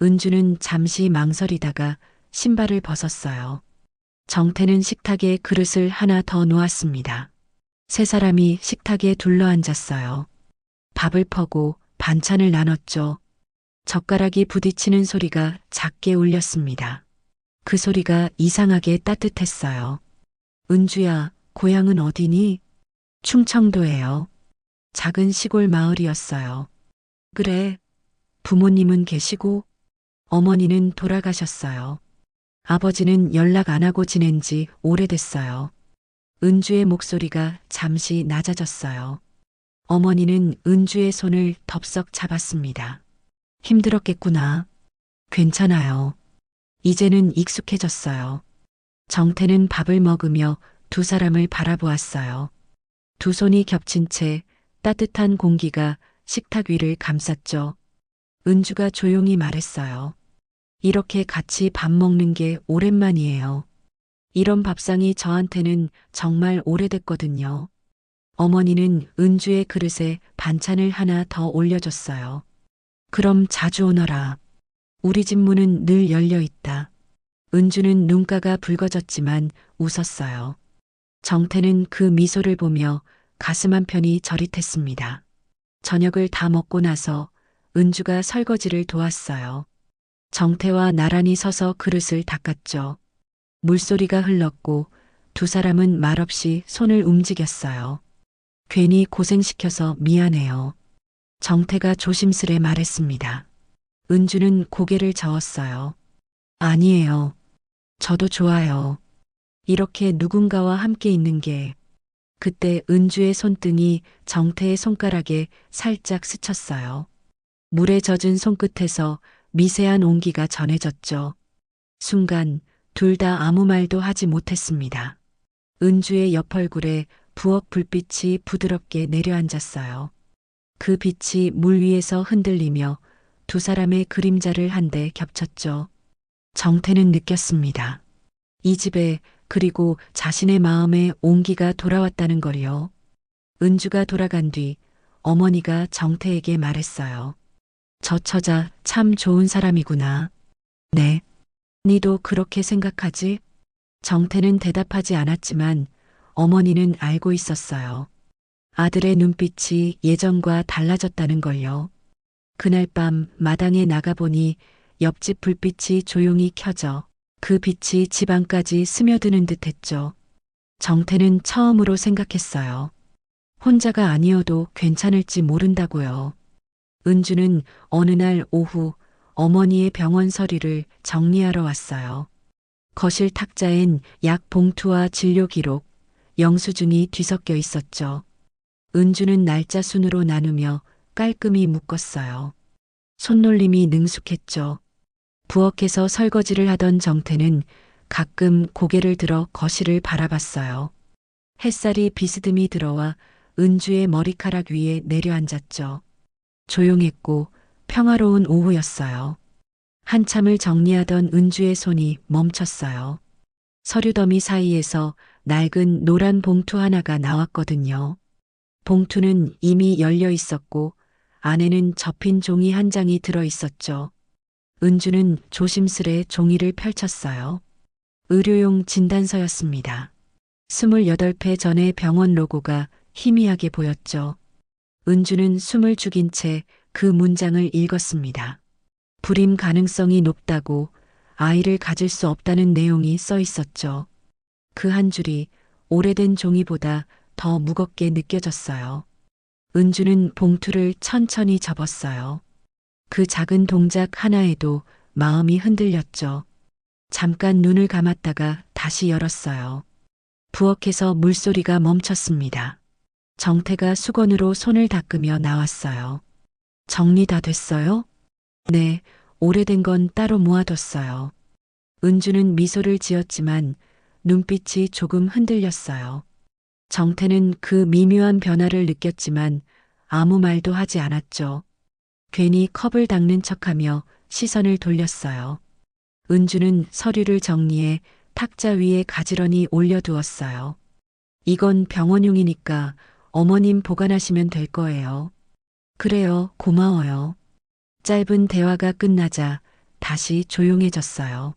S1: 은주는 잠시 망설이다가 신발을 벗었어요. 정태는 식탁에 그릇을 하나 더 놓았습니다. 세 사람이 식탁에 둘러앉았어요. 밥을 퍼고 반찬을 나눴죠. 젓가락이 부딪히는 소리가 작게 울렸습니다. 그 소리가 이상하게 따뜻했어요. 은주야, 고향은 어디니? 충청도예요. 작은 시골 마을이었어요. 그래. 부모님은 계시고 어머니는 돌아가셨어요. 아버지는 연락 안 하고 지낸 지 오래됐어요. 은주의 목소리가 잠시 낮아졌어요. 어머니는 은주의 손을 덥석 잡았습니다. 힘들었겠구나. 괜찮아요. 이제는 익숙해졌어요. 정태는 밥을 먹으며 두 사람을 바라보았어요. 두 손이 겹친 채 따뜻한 공기가 식탁 위를 감쌌죠. 은주가 조용히 말했어요. 이렇게 같이 밥 먹는 게 오랜만이에요. 이런 밥상이 저한테는 정말 오래됐거든요. 어머니는 은주의 그릇에 반찬을 하나 더 올려줬어요. 그럼 자주 오너라. 우리 집 문은 늘 열려 있다. 은주는 눈가가 붉어졌지만 웃었어요. 정태는 그 미소를 보며 가슴 한편이 저릿했습니다. 저녁을 다 먹고 나서 은주가 설거지를 도왔어요. 정태와 나란히 서서 그릇을 닦았죠. 물소리가 흘렀고 두 사람은 말없이 손을 움직였어요. 괜히 고생시켜서 미안해요. 정태가 조심스레 말했습니다. 은주는 고개를 저었어요. 아니에요. 저도 좋아요. 이렇게 누군가와 함께 있는 게. 그때 은주의 손등이 정태의 손가락에 살짝 스쳤어요. 물에 젖은 손끝에서 미세한 온기가 전해졌죠. 순간 둘 다 아무 말도 하지 못했습니다. 은주의 옆 얼굴에 부엌 불빛이 부드럽게 내려앉았어요. 그 빛이 물 위에서 흔들리며 두 사람의 그림자를 한데 겹쳤죠. 정태는 느꼈습니다. 이 집에 그리고 자신의 마음에 온기가 돌아왔다는 걸요. 은주가 돌아간 뒤 어머니가 정태에게 말했어요. 저 처자 참 좋은 사람이구나. 네. 니도 그렇게 생각하지? 정태는 대답하지 않았지만 어머니는 알고 있었어요. 아들의 눈빛이 예전과 달라졌다는 걸요. 그날 밤 마당에 나가보니 옆집 불빛이 조용히 켜져 그 빛이 집 안까지 스며드는 듯 했죠. 정태는 처음으로 생각했어요. 혼자가 아니어도 괜찮을지 모른다고요. 은주는 어느 날 오후 어머니의 병원 서류를 정리하러 왔어요. 거실 탁자엔 약 봉투와 진료 기록, 영수증이 뒤섞여 있었죠. 은주는 날짜 순으로 나누며 깔끔히 묶었어요. 손놀림이 능숙했죠. 부엌에서 설거지를 하던 정태는 가끔 고개를 들어 거실을 바라봤어요. 햇살이 비스듬히 들어와 은주의 머리카락 위에 내려앉았죠. 조용했고 평화로운 오후였어요. 한참을 정리하던 은주의 손이 멈췄어요. 서류 더미 사이에서 낡은 노란 봉투 하나가 나왔거든요. 봉투는 이미 열려 있었고 안에는 접힌 종이 한 장이 들어 있었죠. 은주는 조심스레 종이를 펼쳤어요. 의료용 진단서였습니다. 28회 전의 병원 로고가 희미하게 보였죠. 은주는 숨을 죽인 채 그 문장을 읽었습니다. 불임 가능성이 높다고 아이를 가질 수 없다는 내용이 써 있었죠. 그 한 줄이 오래된 종이보다 더 무겁게 느껴졌어요. 은주는 봉투를 천천히 접었어요. 그 작은 동작 하나에도 마음이 흔들렸죠. 잠깐 눈을 감았다가 다시 열었어요. 부엌에서 물소리가 멈췄습니다. 정태가 수건으로 손을 닦으며 나왔어요. 정리 다 됐어요? 네, 오래된 건 따로 모아뒀어요. 은주는 미소를 지었지만 눈빛이 조금 흔들렸어요. 정태는 그 미묘한 변화를 느꼈지만 아무 말도 하지 않았죠. 괜히 컵을 닦는 척하며 시선을 돌렸어요. 은주는 서류를 정리해 탁자 위에 가지런히 올려두었어요. 이건 병원용이니까 어머님 보관하시면 될 거예요. 그래요, 고마워요. 짧은 대화가 끝나자 다시 조용해졌어요.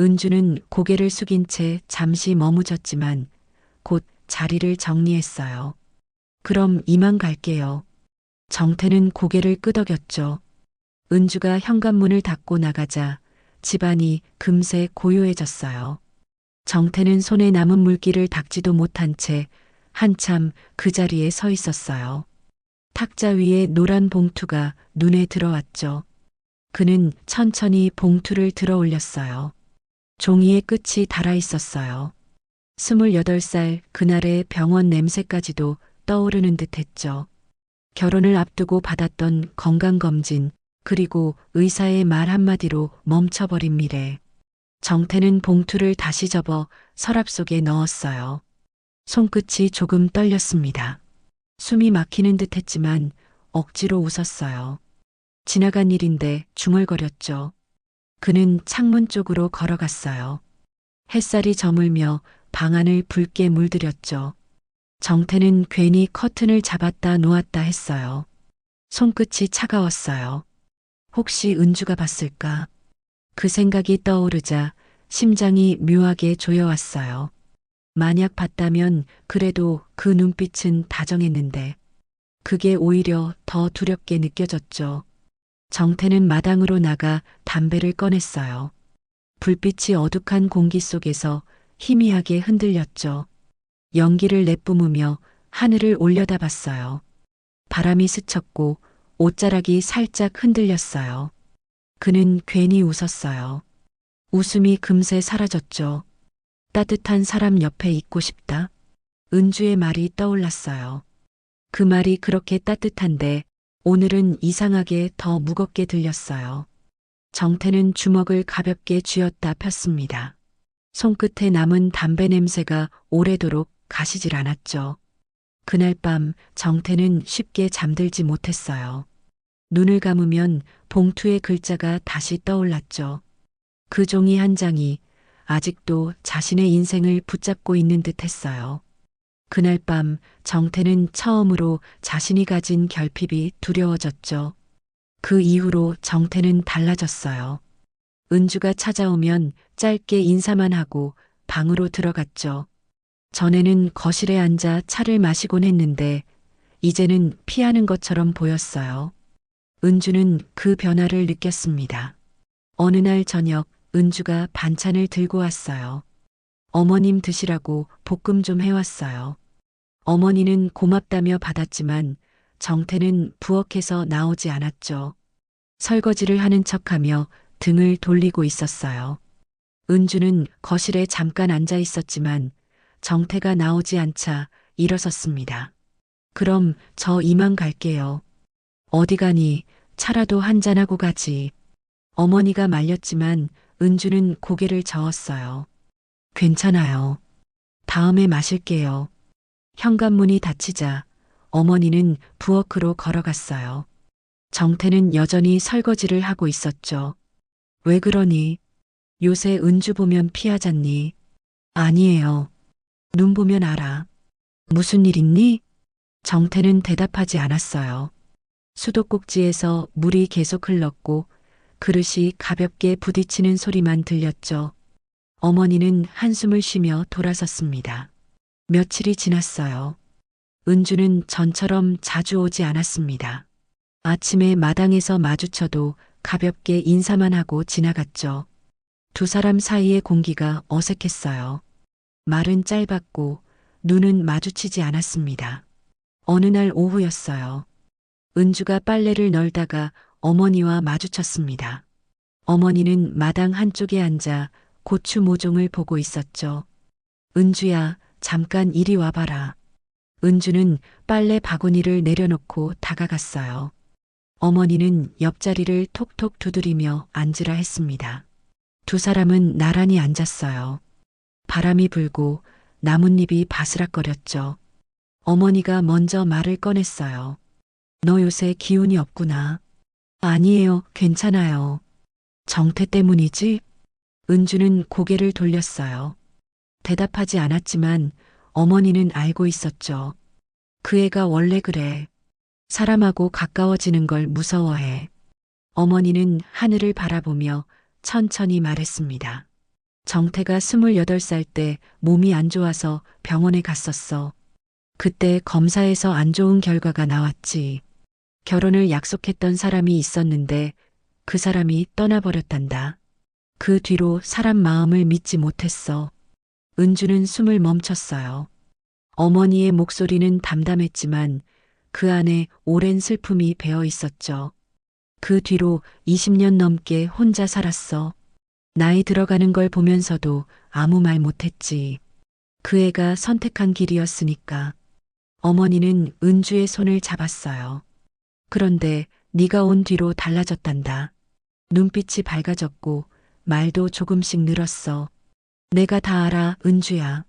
S1: 은주는 고개를 숙인 채 잠시 머무졌지만 곧 자리를 정리했어요. 그럼 이만 갈게요. 정태는 고개를 끄덕였죠. 은주가 현관문을 닫고 나가자 집안이 금세 고요해졌어요. 정태는 손에 남은 물기를 닦지도 못한 채 한참 그 자리에 서 있었어요. 탁자 위에 노란 봉투가 눈에 들어왔죠. 그는 천천히 봉투를 들어 올렸어요. 종이의 끝이 달아 있었어요. 28살 그날의 병원 냄새까지도 떠오르는 듯 했죠. 결혼을 앞두고 받았던 건강검진, 그리고 의사의 말 한마디로 멈춰버린 미래. 정태는 봉투를 다시 접어 서랍 속에 넣었어요. 손끝이 조금 떨렸습니다. 숨이 막히는 듯 했지만 억지로 웃었어요. 지나간 일인데 중얼거렸죠. 그는 창문 쪽으로 걸어갔어요. 햇살이 저물며 방 안을 붉게 물들였죠. 정태는 괜히 커튼을 잡았다 놓았다 했어요. 손끝이 차가웠어요. 혹시 은주가 봤을까? 그 생각이 떠오르자 심장이 묘하게 조여왔어요. 만약 봤다면 그래도 그 눈빛은 다정했는데 그게 오히려 더 두렵게 느껴졌죠. 정태는 마당으로 나가 담배를 꺼냈어요. 불빛이 어둑한 공기 속에서 희미하게 흔들렸죠. 연기를 내뿜으며 하늘을 올려다봤어요. 바람이 스쳤고 옷자락이 살짝 흔들렸어요. 그는 괜히 웃었어요. 웃음이 금세 사라졌죠. 따뜻한 사람 옆에 있고 싶다. 은주의 말이 떠올랐어요. 그 말이 그렇게 따뜻한데 오늘은 이상하게 더 무겁게 들렸어요. 정태는 주먹을 가볍게 쥐었다 폈습니다. 손끝에 남은 담배 냄새가 오래도록 가시질 않았죠. 그날 밤 정태는 쉽게 잠들지 못했어요. 눈을 감으면 봉투의 글자가 다시 떠올랐죠. 그 종이 한 장이 아직도 자신의 인생을 붙잡고 있는 듯 했어요. 그날 밤 정태는 처음으로 자신이 가진 결핍이 두려워졌죠. 그 이후로 정태는 달라졌어요. 은주가 찾아오면 짧게 인사만 하고 방으로 들어갔죠. 전에는 거실에 앉아 차를 마시곤 했는데 이제는 피하는 것처럼 보였어요. 은주는 그 변화를 느꼈습니다. 어느 날 저녁 은주가 반찬을 들고 왔어요. 어머님 드시라고 볶음 좀 해왔어요. 어머니는 고맙다며 받았지만 정태는 부엌에서 나오지 않았죠. 설거지를 하는 척하며 등을 돌리고 있었어요. 은주는 거실에 잠깐 앉아 있었지만 정태가 나오지 않자 일어섰습니다. 그럼 저 이만 갈게요. 어디 가니? 차라도 한잔하고 가지. 어머니가 말렸지만 은주는 고개를 저었어요. 괜찮아요. 다음에 마실게요. 현관문이 닫히자 어머니는 부엌으로 걸어갔어요. 정태는 여전히 설거지를 하고 있었죠. 왜 그러니? 요새 은주 보면 피하잖니? 아니에요. 눈 보면 알아. 무슨 일 있니? 정태는 대답하지 않았어요. 수도꼭지에서 물이 계속 흘렀고 그릇이 가볍게 부딪히는 소리만 들렸죠. 어머니는 한숨을 쉬며 돌아섰습니다. 며칠이 지났어요. 은주는 전처럼 자주 오지 않았습니다. 아침에 마당에서 마주쳐도 가볍게 인사만 하고 지나갔죠. 두 사람 사이의 공기가 어색했어요. 말은 짧았고 눈은 마주치지 않았습니다. 어느 날 오후였어요. 은주가 빨래를 널다가 어머니와 마주쳤습니다. 어머니는 마당 한쪽에 앉아 고추 모종을 보고 있었죠. 은주야, 잠깐 이리 와봐라. 은주는 빨래 바구니를 내려놓고 다가갔어요. 어머니는 옆자리를 톡톡 두드리며 앉으라 했습니다. 두 사람은 나란히 앉았어요. 바람이 불고 나뭇잎이 바스락거렸죠. 어머니가 먼저 말을 꺼냈어요. 너 요새 기운이 없구나. 아니에요, 괜찮아요. 정태 때문이지? 은주는 고개를 돌렸어요. 대답하지 않았지만 어머니는 알고 있었죠. 그 애가 원래 그래. 사람하고 가까워지는 걸 무서워해. 어머니는 하늘을 바라보며 천천히 말했습니다. 정태가 28살 때 몸이 안 좋아서 병원에 갔었어. 그때 검사에서 안 좋은 결과가 나왔지. 결혼을 약속했던 사람이 있었는데 그 사람이 떠나버렸단다. 그 뒤로 사람 마음을 믿지 못했어. 은주는 숨을 멈췄어요. 어머니의 목소리는 담담했지만 그 안에 오랜 슬픔이 배어 있었죠. 그 뒤로 20년 넘게 혼자 살았어. 나이 들어가는 걸 보면서도 아무 말 못했지. 그 애가 선택한 길이었으니까. 어머니는 은주의 손을 잡았어요. 그런데 네가 온 뒤로 달라졌단다. 눈빛이 밝아졌고 말도 조금씩 늘었어. 내가 다 알아, 은주야.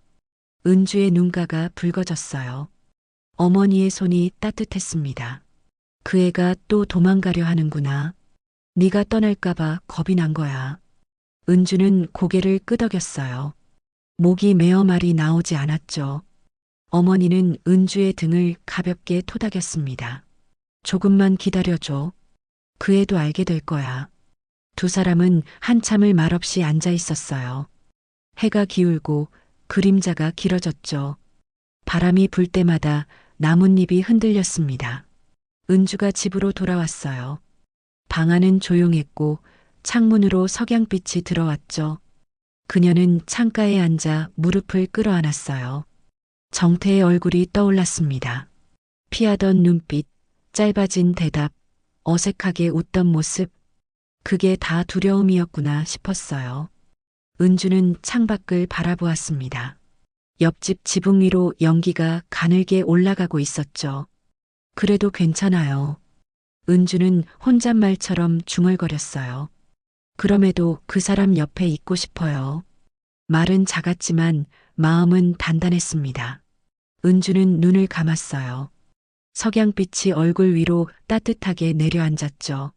S1: 은주의 눈가가 붉어졌어요. 어머니의 손이 따뜻했습니다. 그 애가 또 도망가려 하는구나. 네가 떠날까봐 겁이 난 거야. 은주는 고개를 끄덕였어요. 목이 메어 말이 나오지 않았죠. 어머니는 은주의 등을 가볍게 토닥였습니다. 조금만 기다려줘. 그 애도 알게 될 거야. 두 사람은 한참을 말없이 앉아 있었어요. 해가 기울고 그림자가 길어졌죠. 바람이 불 때마다 나뭇잎이 흔들렸습니다. 은주가 집으로 돌아왔어요. 방 안은 조용했고 창문으로 석양빛이 들어왔죠. 그녀는 창가에 앉아 무릎을 끌어안았어요. 정태의 얼굴이 떠올랐습니다. 피하던 눈빛, 짧아진 대답, 어색하게 웃던 모습, 그게 다 두려움이었구나 싶었어요. 은주는 창밖을 바라보았습니다. 옆집 지붕 위로 연기가 가늘게 올라가고 있었죠. 그래도 괜찮아요. 은주는 혼잣말처럼 중얼거렸어요. 그럼에도 그 사람 옆에 있고 싶어요. 말은 작았지만 마음은 단단했습니다. 은주는 눈을 감았어요. 석양빛이 얼굴 위로 따뜻하게 내려앉았죠.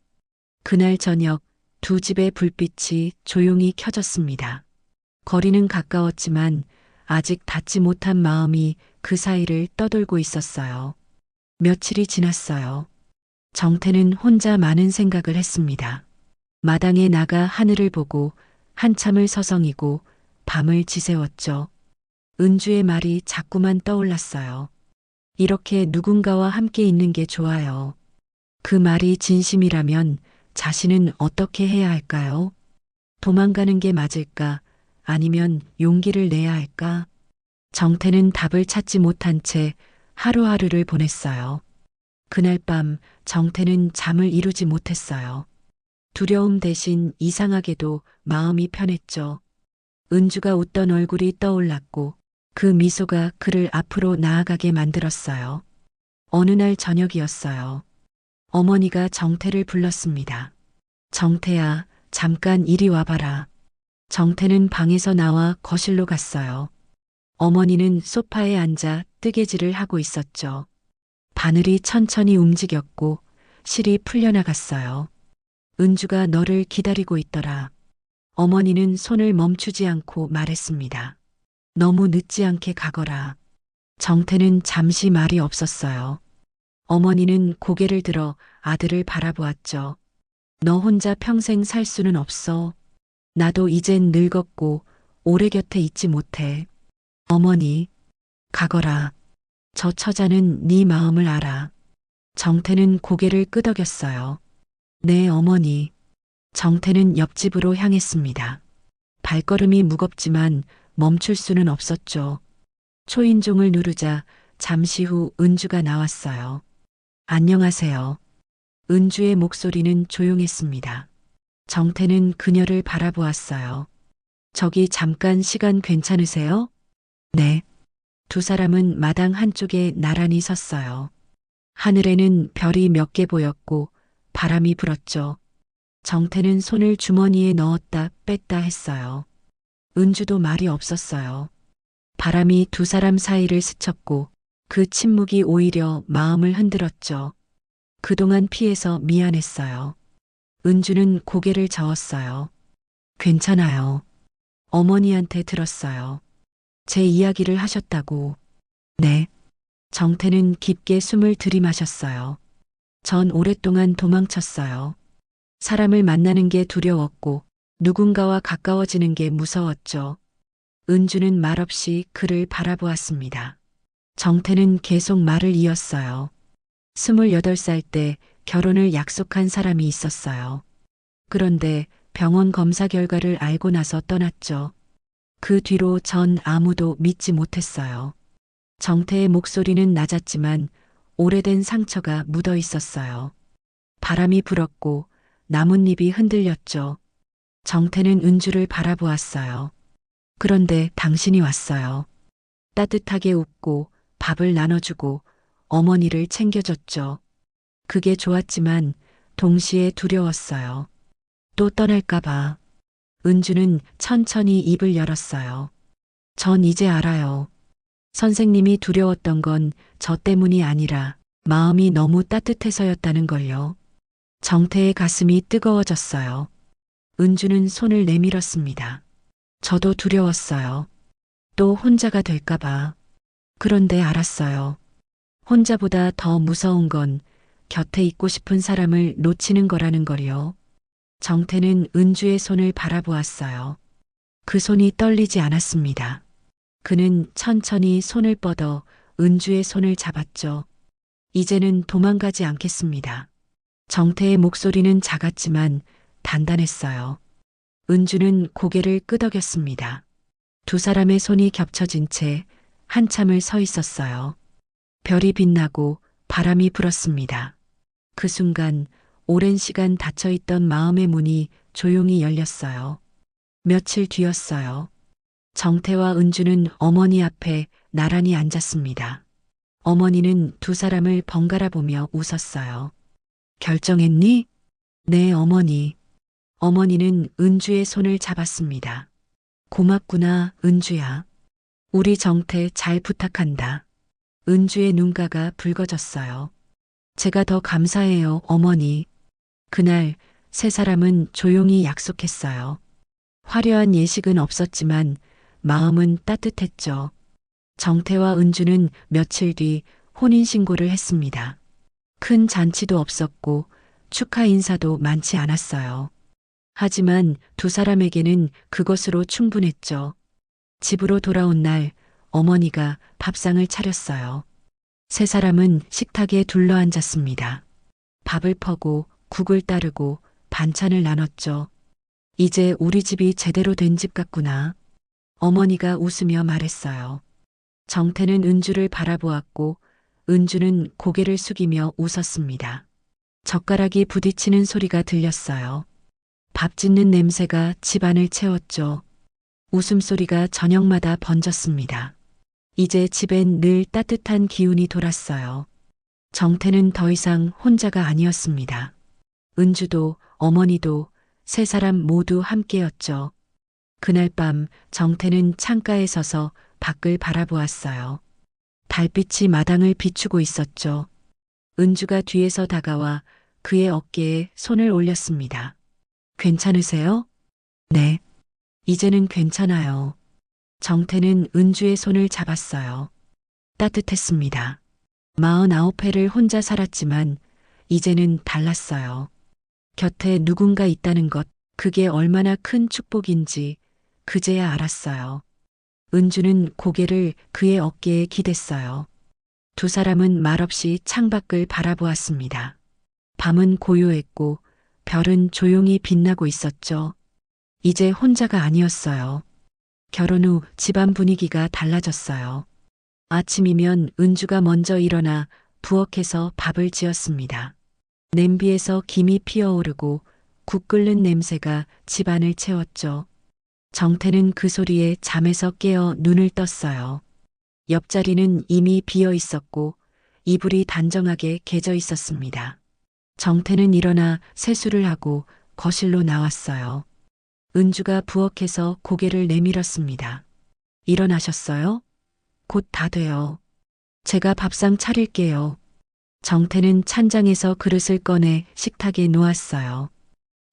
S1: 그날 저녁 두 집의 불빛이 조용히 켜졌습니다. 거리는 가까웠지만 아직 닿지 못한 마음이 그 사이를 떠돌고 있었어요. 며칠이 지났어요. 정태는 혼자 많은 생각을 했습니다. 마당에 나가 하늘을 보고 한참을 서성이고 밤을 지새웠죠. 은주의 말이 자꾸만 떠올랐어요. 이렇게 누군가와 함께 있는 게 좋아요. 그 말이 진심이라면 자신은 어떻게 해야 할까요? 도망가는 게 맞을까? 아니면 용기를 내야 할까? 정태는 답을 찾지 못한 채 하루하루를 보냈어요. 그날 밤 정태는 잠을 이루지 못했어요. 두려움 대신 이상하게도 마음이 편했죠. 은주가 웃던 얼굴이 떠올랐고 그 미소가 그를 앞으로 나아가게 만들었어요. 어느 날 저녁이었어요. 어머니가 정태를 불렀습니다. 정태야, 잠깐 이리 와봐라. 정태는 방에서 나와 거실로 갔어요. 어머니는 소파에 앉아 뜨개질을 하고 있었죠. 바늘이 천천히 움직였고 실이 풀려나갔어요. 은주가 너를 기다리고 있더라. 어머니는 손을 멈추지 않고 말했습니다. 너무 늦지 않게 가거라. 정태는 잠시 말이 없었어요. 어머니는 고개를 들어 아들을 바라보았죠. 너 혼자 평생 살 수는 없어. 나도 이젠 늙었고 오래 곁에 있지 못해. 어머니, 가거라. 저 처자는 네 마음을 알아. 정태는 고개를 끄덕였어요. 네, 어머니. 정태는 옆집으로 향했습니다. 발걸음이 무겁지만 멈출 수는 없었죠. 초인종을 누르자 잠시 후 은주가 나왔어요. 안녕하세요. 은주의 목소리는 조용했습니다. 정태는 그녀를 바라보았어요. 저기 잠깐 시간 괜찮으세요? 네. 두 사람은 마당 한쪽에 나란히 섰어요. 하늘에는 별이 몇 개 보였고 바람이 불었죠. 정태는 손을 주머니에 넣었다 뺐다 했어요. 은주도 말이 없었어요. 바람이 두 사람 사이를 스쳤고 그 침묵이 오히려 마음을 흔들었죠. 그동안 피해서 미안했어요. 은주는 고개를 저었어요. 괜찮아요. 어머니한테 들었어요. 제 이야기를 하셨다고. 네. 정태는 깊게 숨을 들이마셨어요. 전 오랫동안 도망쳤어요. 사람을 만나는 게 두려웠고 누군가와 가까워지는 게 무서웠죠. 은주는 말없이 그를 바라보았습니다. 정태는 계속 말을 이었어요. 28살 때 결혼을 약속한 사람이 있었어요. 그런데 병원 검사 결과를 알고 나서 떠났죠. 그 뒤로 전 아무도 믿지 못했어요. 정태의 목소리는 낮았지만 오래된 상처가 묻어 있었어요. 바람이 불었고 나뭇잎이 흔들렸죠. 정태는 은주를 바라보았어요. 그런데 당신이 왔어요. 따뜻하게 웃고 밥을 나눠주고 어머니를 챙겨줬죠. 그게 좋았지만 동시에 두려웠어요. 또 떠날까봐. 은주는 천천히 입을 열었어요. 전 이제 알아요. 선생님이 두려웠던 건 저 때문이 아니라 마음이 너무 따뜻해서였다는 걸요. 정태의 가슴이 뜨거워졌어요. 은주는 손을 내밀었습니다. 저도 두려웠어요. 또 혼자가 될까봐. 그런데 알았어요. 혼자보다 더 무서운 건 곁에 있고 싶은 사람을 놓치는 거라는 걸요. 정태는 은주의 손을 바라보았어요. 그 손이 떨리지 않았습니다. 그는 천천히 손을 뻗어 은주의 손을 잡았죠. 이제는 도망가지 않겠습니다. 정태의 목소리는 작았지만 단단했어요. 은주는 고개를 끄덕였습니다. 두 사람의 손이 겹쳐진 채 한참을 서 있었어요. 별이 빛나고 바람이 불었습니다. 그 순간 오랜 시간 닫혀있던 마음의 문이 조용히 열렸어요. 며칠 뒤였어요. 정태와 은주는 어머니 앞에 나란히 앉았습니다. 어머니는 두 사람을 번갈아 보며 웃었어요. 결정했니? 네, 어머니. 어머니는 은주의 손을 잡았습니다. 고맙구나, 은주야. 우리 정태 잘 부탁한다. 은주의 눈가가 붉어졌어요. 제가 더 감사해요, 어머니. 그날 세 사람은 조용히 약속했어요. 화려한 예식은 없었지만 마음은 따뜻했죠. 정태와 은주는 며칠 뒤 혼인신고를 했습니다. 큰 잔치도 없었고 축하 인사도 많지 않았어요. 하지만 두 사람에게는 그것으로 충분했죠. 집으로 돌아온 날 어머니가 밥상을 차렸어요. 세 사람은 식탁에 둘러앉았습니다. 밥을 퍼고 국을 따르고 반찬을 나눴죠. 이제 우리 집이 제대로 된 집 같구나. 어머니가 웃으며 말했어요. 정태는 은주를 바라보았고 은주는 고개를 숙이며 웃었습니다. 젓가락이 부딪히는 소리가 들렸어요. 밥 짓는 냄새가 집안을 채웠죠. 웃음소리가 저녁마다 번졌습니다. 이제 집엔 늘 따뜻한 기운이 돌았어요. 정태는 더 이상 혼자가 아니었습니다. 은주도 어머니도 세 사람 모두 함께였죠. 그날 밤 정태는 창가에 서서 밖을 바라보았어요. 달빛이 마당을 비추고 있었죠. 은주가 뒤에서 다가와 그의 어깨에 손을 올렸습니다. 괜찮으세요? 네. 이제는 괜찮아요. 정태는 은주의 손을 잡았어요. 따뜻했습니다. 49회를 혼자 살았지만 이제는 달랐어요. 곁에 누군가 있다는 것, 그게 얼마나 큰 축복인지 그제야 알았어요. 은주는 고개를 그의 어깨에 기댔어요. 두 사람은 말없이 창밖을 바라보았습니다. 밤은 고요했고 별은 조용히 빛나고 있었죠. 이제 혼자가 아니었어요. 결혼 후 집안 분위기가 달라졌어요. 아침이면 은주가 먼저 일어나 부엌에서 밥을 지었습니다. 냄비에서 김이 피어오르고 국 끓는 냄새가 집안을 채웠죠. 정태는 그 소리에 잠에서 깨어 눈을 떴어요. 옆자리는 이미 비어 있었고 이불이 단정하게 개져 있었습니다. 정태는 일어나 세수를 하고 거실로 나왔어요. 은주가 부엌에서 고개를 내밀었습니다. 일어나셨어요? 곧 다 돼요. 제가 밥상 차릴게요. 정태는 찬장에서 그릇을 꺼내 식탁에 놓았어요.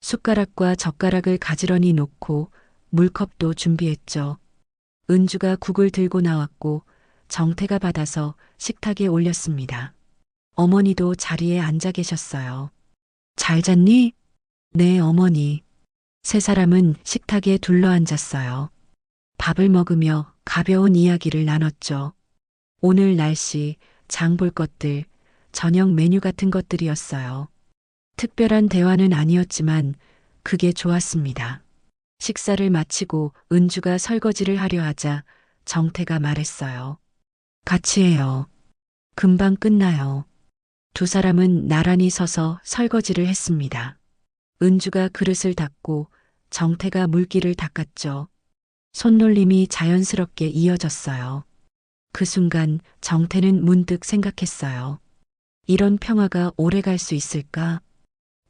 S1: 숟가락과 젓가락을 가지런히 놓고 물컵도 준비했죠. 은주가 국을 들고 나왔고 정태가 받아서 식탁에 올렸습니다. 어머니도 자리에 앉아 계셨어요. 잘 잤니? 네, 어머니. 세 사람은 식탁에 둘러앉았어요. 밥을 먹으며 가벼운 이야기를 나눴죠. 오늘 날씨, 장볼 것들, 저녁 메뉴 같은 것들이었어요. 특별한 대화는 아니었지만 그게 좋았습니다. 식사를 마치고 은주가 설거지를 하려 하자 정태가 말했어요. 같이 해요. 금방 끝나요. 두 사람은 나란히 서서 설거지를 했습니다. 은주가 그릇을 닦고 정태가 물기를 닦았죠. 손놀림이 자연스럽게 이어졌어요. 그 순간 정태는 문득 생각했어요. 이런 평화가 오래 갈 수 있을까?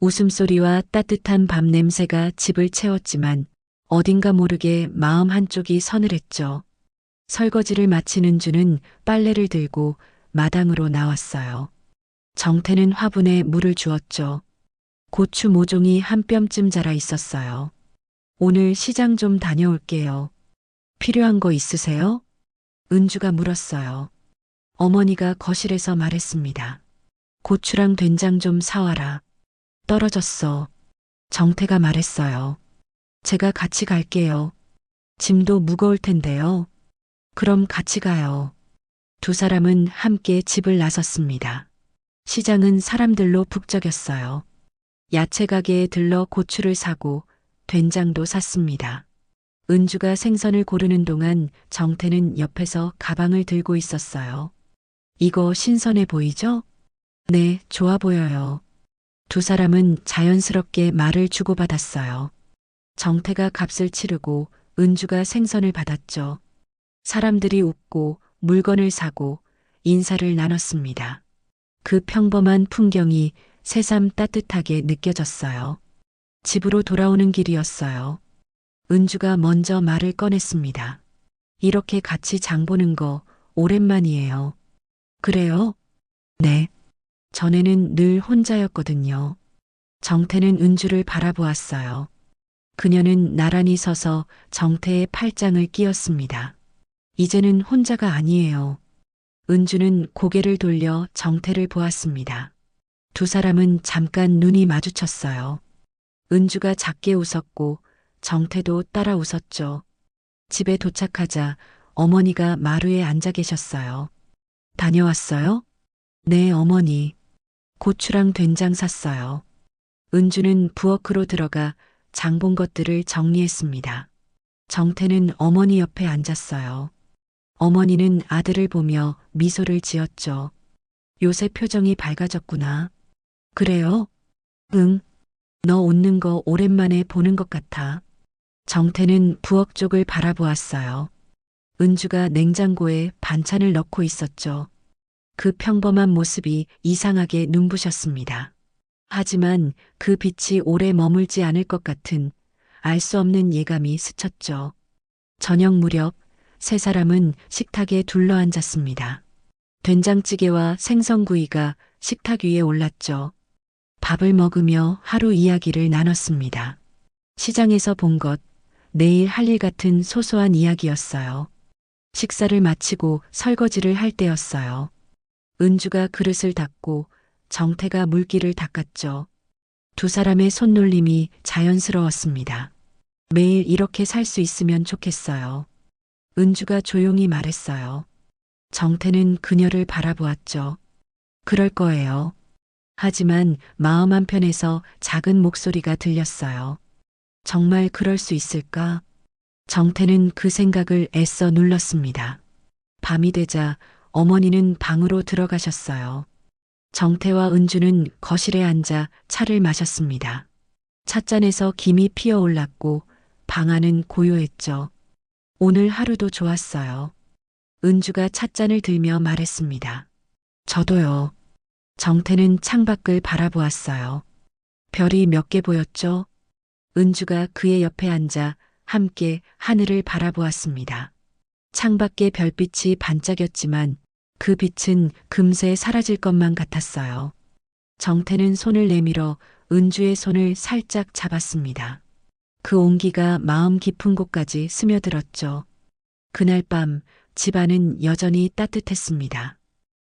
S1: 웃음소리와 따뜻한 밥 냄새가 집을 채웠지만 어딘가 모르게 마음 한쪽이 서늘했죠. 설거지를 마친 은주는 빨래를 들고 마당으로 나왔어요. 정태는 화분에 물을 주었죠. 고추 모종이 한 뼘쯤 자라 있었어요. 오늘 시장 좀 다녀올게요. 필요한 거 있으세요? 은주가 물었어요. 어머니가 거실에서 말했습니다. 고추랑 된장 좀 사와라. 떨어졌어. 정태가 말했어요. 제가 같이 갈게요. 짐도 무거울 텐데요. 그럼 같이 가요. 두 사람은 함께 집을 나섰습니다. 시장은 사람들로 북적였어요. 야채 가게에 들러 고추를 사고 된장도 샀습니다. 은주가 생선을 고르는 동안 정태는 옆에서 가방을 들고 있었어요. 이거 신선해 보이죠? 네, 좋아 보여요. 두 사람은 자연스럽게 말을 주고받았어요. 정태가 값을 치르고 은주가 생선을 받았죠. 사람들이 웃고 물건을 사고 인사를 나눴습니다. 그 평범한 풍경이 새삼 따뜻하게 느껴졌어요. 집으로 돌아오는 길이었어요. 은주가 먼저 말을 꺼냈습니다. 이렇게 같이 장 보는 거 오랜만이에요. 그래요? 네. 전에는 늘 혼자였거든요. 정태는 은주를 바라보았어요. 그녀는 나란히 서서 정태의 팔짱을 끼었습니다. 이제는 혼자가 아니에요. 은주는 고개를 돌려 정태를 보았습니다. 두 사람은 잠깐 눈이 마주쳤어요. 은주가 작게 웃었고 정태도 따라 웃었죠. 집에 도착하자 어머니가 마루에 앉아 계셨어요. 다녀왔어요? 네, 어머니. 고추랑 된장 샀어요. 은주는 부엌으로 들어가 장 본 것들을 정리했습니다. 정태는 어머니 옆에 앉았어요. 어머니는 아들을 보며 미소를 지었죠. 요새 표정이 밝아졌구나. 그래요? 응. 너 웃는 거 오랜만에 보는 것 같아. 정태는 부엌 쪽을 바라보았어요. 은주가 냉장고에 반찬을 넣고 있었죠. 그 평범한 모습이 이상하게 눈부셨습니다. 하지만 그 빛이 오래 머물지 않을 것 같은 알 수 없는 예감이 스쳤죠. 저녁 무렵 세 사람은 식탁에 둘러앉았습니다. 된장찌개와 생선구이가 식탁 위에 올랐죠. 밥을 먹으며 하루 이야기를 나눴습니다. 시장에서 본 것, 내일 할 일 같은 소소한 이야기였어요. 식사를 마치고 설거지를 할 때였어요. 은주가 그릇을 닦고 정태가 물기를 닦았죠. 두 사람의 손놀림이 자연스러웠습니다. 매일 이렇게 살 수 있으면 좋겠어요. 은주가 조용히 말했어요. 정태는 그녀를 바라보았죠. 그럴 거예요. 하지만 마음 한편에서 작은 목소리가 들렸어요. 정말 그럴 수 있을까? 정태는 그 생각을 애써 눌렀습니다. 밤이 되자 어머니는 방으로 들어가셨어요. 정태와 은주는 거실에 앉아 차를 마셨습니다. 찻잔에서 김이 피어올랐고 방 안은 고요했죠. 오늘 하루도 좋았어요. 은주가 찻잔을 들며 말했습니다. 저도요. 정태는 창밖을 바라보았어요. 별이 몇 개 보였죠? 은주가 그의 옆에 앉아 함께 하늘을 바라보았습니다. 창밖의 별빛이 반짝였지만 그 빛은 금세 사라질 것만 같았어요. 정태는 손을 내밀어 은주의 손을 살짝 잡았습니다. 그 온기가 마음 깊은 곳까지 스며들었죠. 그날 밤 집안은 여전히 따뜻했습니다.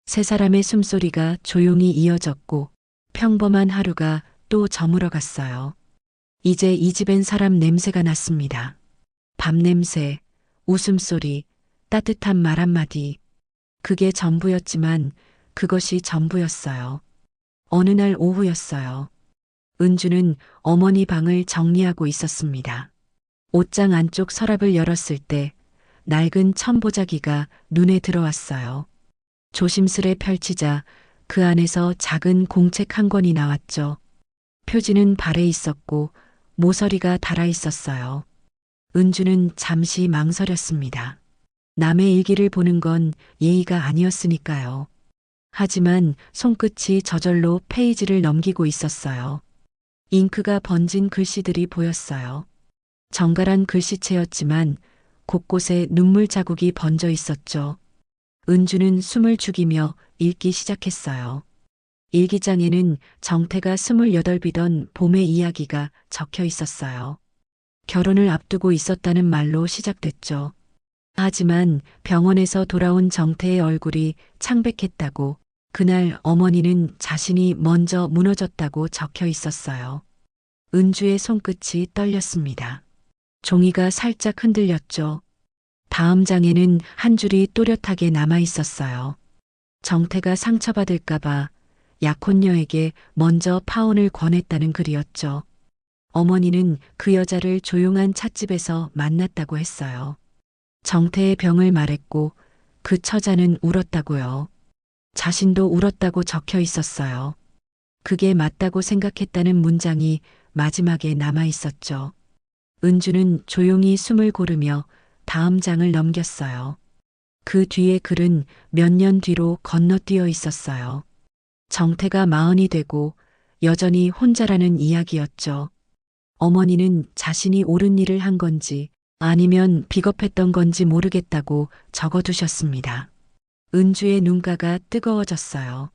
S1: 세 사람의 숨소리가 조용히 이어졌고 평범한 하루가 또 저물어 갔어요. 이제 이 집엔 사람 냄새가 났습니다. 밥 냄새, 웃음소리, 따뜻한 말 한마디. 그게 전부였지만 그것이 전부였어요. 어느 날 오후였어요. 은주는 어머니 방을 정리하고 있었습니다. 옷장 안쪽 서랍을 열었을 때 낡은 천보자기가 눈에 들어왔어요. 조심스레 펼치자 그 안에서 작은 공책 한 권이 나왔죠. 표지는 발에 있었고 모서리가 달아 있었어요. 은주는 잠시 망설였습니다. 남의 일기를 보는 건 예의가 아니었으니까요. 하지만 손끝이 저절로 페이지를 넘기고 있었어요. 잉크가 번진 글씨들이 보였어요. 정갈한 글씨체였지만 곳곳에 눈물 자국이 번져 있었죠. 은주는 숨을 죽이며 읽기 시작했어요. 일기장에는 정태가 28이던 봄의 이야기가 적혀 있었어요. 결혼을 앞두고 있었다는 말로 시작됐죠. 하지만 병원에서 돌아온 정태의 얼굴이 창백했다고, 그날 어머니는 자신이 먼저 무너졌다고 적혀 있었어요. 은주의 손끝이 떨렸습니다. 종이가 살짝 흔들렸죠. 다음 장에는 한 줄이 또렷하게 남아 있었어요. 정태가 상처받을까봐 약혼녀에게 먼저 파혼을 권했다는 글이었죠. 어머니는 그 여자를 조용한 찻집에서 만났다고 했어요. 정태의 병을 말했고 그 처자는 울었다고요. 자신도 울었다고 적혀 있었어요. 그게 맞다고 생각했다는 문장이 마지막에 남아 있었죠. 은주는 조용히 숨을 고르며 다음 장을 넘겼어요. 그 뒤에 글은 몇 년 뒤로 건너뛰어 있었어요. 정태가 40이 되고 여전히 혼자라는 이야기였죠. 어머니는 자신이 옳은 일을 한 건지 아니면 비겁했던 건지 모르겠다고 적어두셨습니다. 은주의 눈가가 뜨거워졌어요.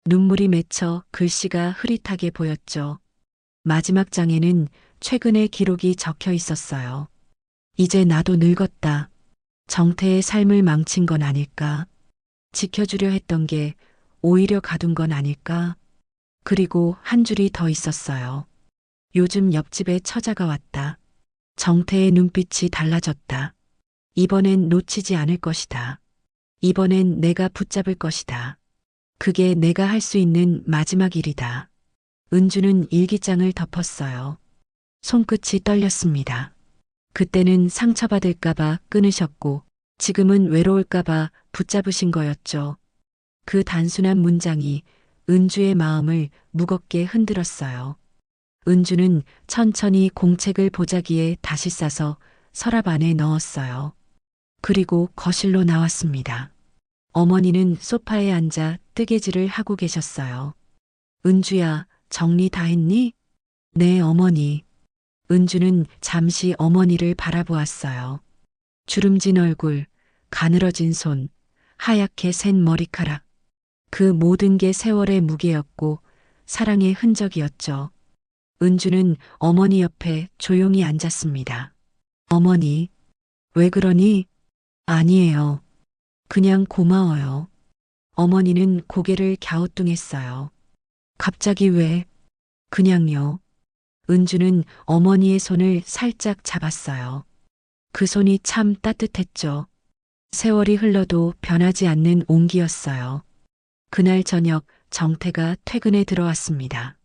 S1: 눈물이 맺혀 글씨가 흐릿하게 보였죠. 마지막 장에는 최근의 기록이 적혀 있었어요. 이제 나도 늙었다. 정태의 삶을 망친 건 아닐까? 지켜주려 했던 게 오히려 가둔 건 아닐까? 그리고 한 줄이 더 있었어요. 요즘 옆집에 처자가 왔다. 정태의 눈빛이 달라졌다. 이번엔 놓치지 않을 것이다. 이번엔 내가 붙잡을 것이다. 그게 내가 할 수 있는 마지막 일이다. 은주는 일기장을 덮었어요. 손끝이 떨렸습니다. 그때는 상처받을까봐 끊으셨고 지금은 외로울까봐 붙잡으신 거였죠. 그 단순한 문장이 은주의 마음을 무겁게 흔들었어요. 은주는 천천히 공책을 보자기에 다시 싸서 서랍 안에 넣었어요. 그리고 거실로 나왔습니다. 어머니는 소파에 앉아 뜨개질을 하고 계셨어요. 은주야, 정리 다 했니? 네, 어머니. 은주는 잠시 어머니를 바라보았어요. 주름진 얼굴, 가늘어진 손, 하얗게 센 머리카락. 그 모든 게 세월의 무게였고 사랑의 흔적이었죠. 은주는 어머니 옆에 조용히 앉았습니다. 어머니, 왜 그러니? 아니에요. 그냥 고마워요. 어머니는 고개를 갸우뚱했어요. 갑자기 왜? 그냥요. 은주는 어머니의 손을 살짝 잡았어요. 그 손이 참 따뜻했죠. 세월이 흘러도 변하지 않는 온기였어요. 그날 저녁 정태가 퇴근에 들어왔습니다.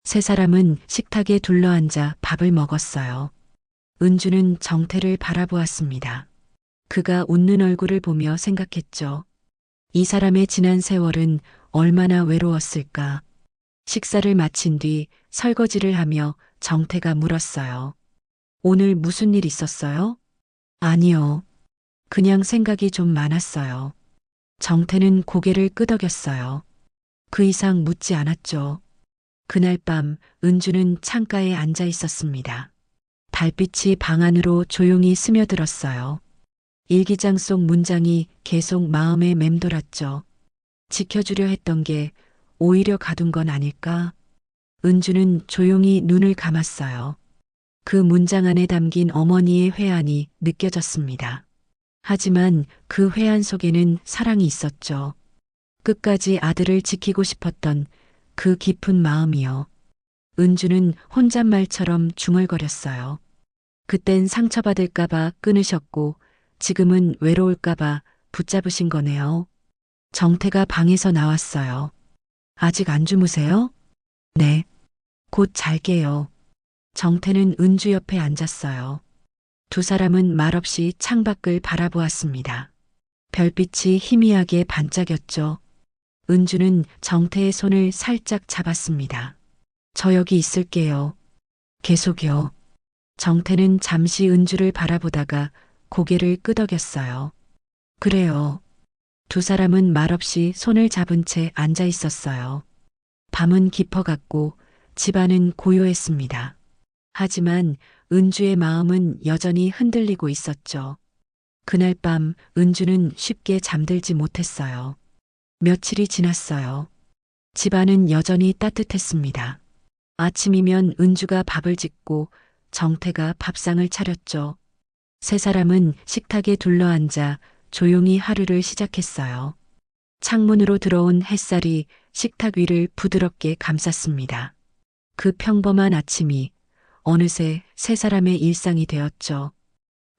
S1: 세 사람은 식탁에 둘러앉아 밥을 먹었어요. 은주는 정태를 바라보았습니다. 그가 웃는 얼굴을 보며 생각했죠. 이 사람의 지난 세월은 얼마나 외로웠을까. 식사를 마친 뒤 설거지를 하며 정태가 물었어요. 오늘 무슨 일 있었어요? 아니요. 그냥 생각이 좀 많았어요. 정태는 고개를 끄덕였어요. 그 이상 묻지 않았죠. 그날 밤 은주는 창가에 앉아 있었습니다. 달빛이 방 안으로 조용히 스며들었어요. 일기장 속 문장이 계속 마음에 맴돌았죠. 지켜주려 했던 게 오히려 가둔 건 아닐까? 은주는 조용히 눈을 감았어요. 그 문장 안에 담긴 어머니의 회한이 느껴졌습니다. 하지만 그 회한 속에는 사랑이 있었죠. 끝까지 아들을 지키고 싶었던 그 깊은 마음이요. 은주는 혼잣말처럼 중얼거렸어요. 그땐 상처받을까봐 끊으셨고 지금은 외로울까봐 붙잡으신 거네요. 정태가 방에서 나왔어요. 아직 안 주무세요? 네. 곧 잘게요. 정태는 은주 옆에 앉았어요. 두 사람은 말없이 창밖을 바라보았습니다. 별빛이 희미하게 반짝였죠. 은주는 정태의 손을 살짝 잡았습니다. 저 여기 있을게요. 계속요. 정태는 잠시 은주를 바라보다가 고개를 끄덕였어요. 그래요. 두 사람은 말없이 손을 잡은 채 앉아 있었어요. 밤은 깊어갔고 집안은 고요했습니다. 하지만 은주의 마음은 여전히 흔들리고 있었죠. 그날 밤 은주는 쉽게 잠들지 못했어요. 며칠이 지났어요. 집안은 여전히 따뜻했습니다. 아침이면 은주가 밥을 짓고 정태가 밥상을 차렸죠. 세 사람은 식탁에 둘러앉아 조용히 하루를 시작했어요. 창문으로 들어온 햇살이 식탁 위를 부드럽게 감쌌습니다. 그 평범한 아침이 어느새 세 사람의 일상이 되었죠.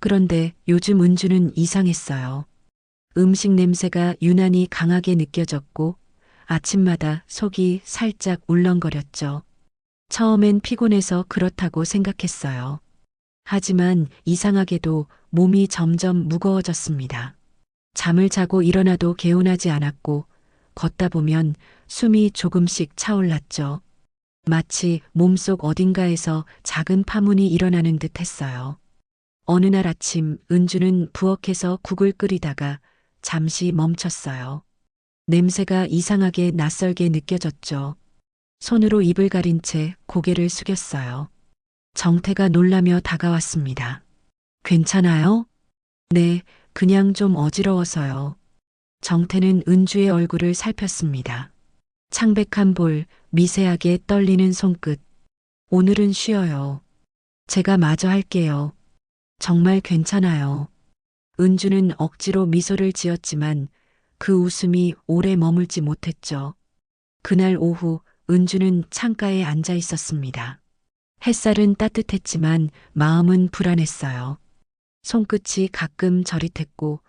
S1: 그런데 요즘 은주는 이상했어요. 음식 냄새가 유난히 강하게 느껴졌고 아침마다 속이 살짝 울렁거렸죠. 처음엔 피곤해서 그렇다고 생각했어요. 하지만 이상하게도 몸이 점점 무거워졌습니다. 잠을 자고 일어나도 개운하지 않았고 걷다 보면 숨이 조금씩 차올랐죠. 마치 몸속 어딘가에서 작은 파문이 일어나는 듯 했어요. 어느 날 아침 은주는 부엌에서 국을 끓이다가 잠시 멈췄어요. 냄새가 이상하게 낯설게 느껴졌죠. 손으로 입을 가린 채 고개를 숙였어요. 정태가 놀라며 다가왔습니다. 괜찮아요? 네, 그냥 좀 어지러워서요. 정태는 은주의 얼굴을 살폈습니다. 창백한 볼, 미세하게 떨리는 손끝. 오늘은 쉬어요. 제가 마저 할게요. 정말 괜찮아요. 은주는 억지로 미소를 지었지만 그 웃음이 오래 머물지 못했죠. 그날 오후 은주는 창가에 앉아 있었습니다. 햇살은 따뜻했지만 마음은 불안했어요. 손끝이 가끔 저릿했고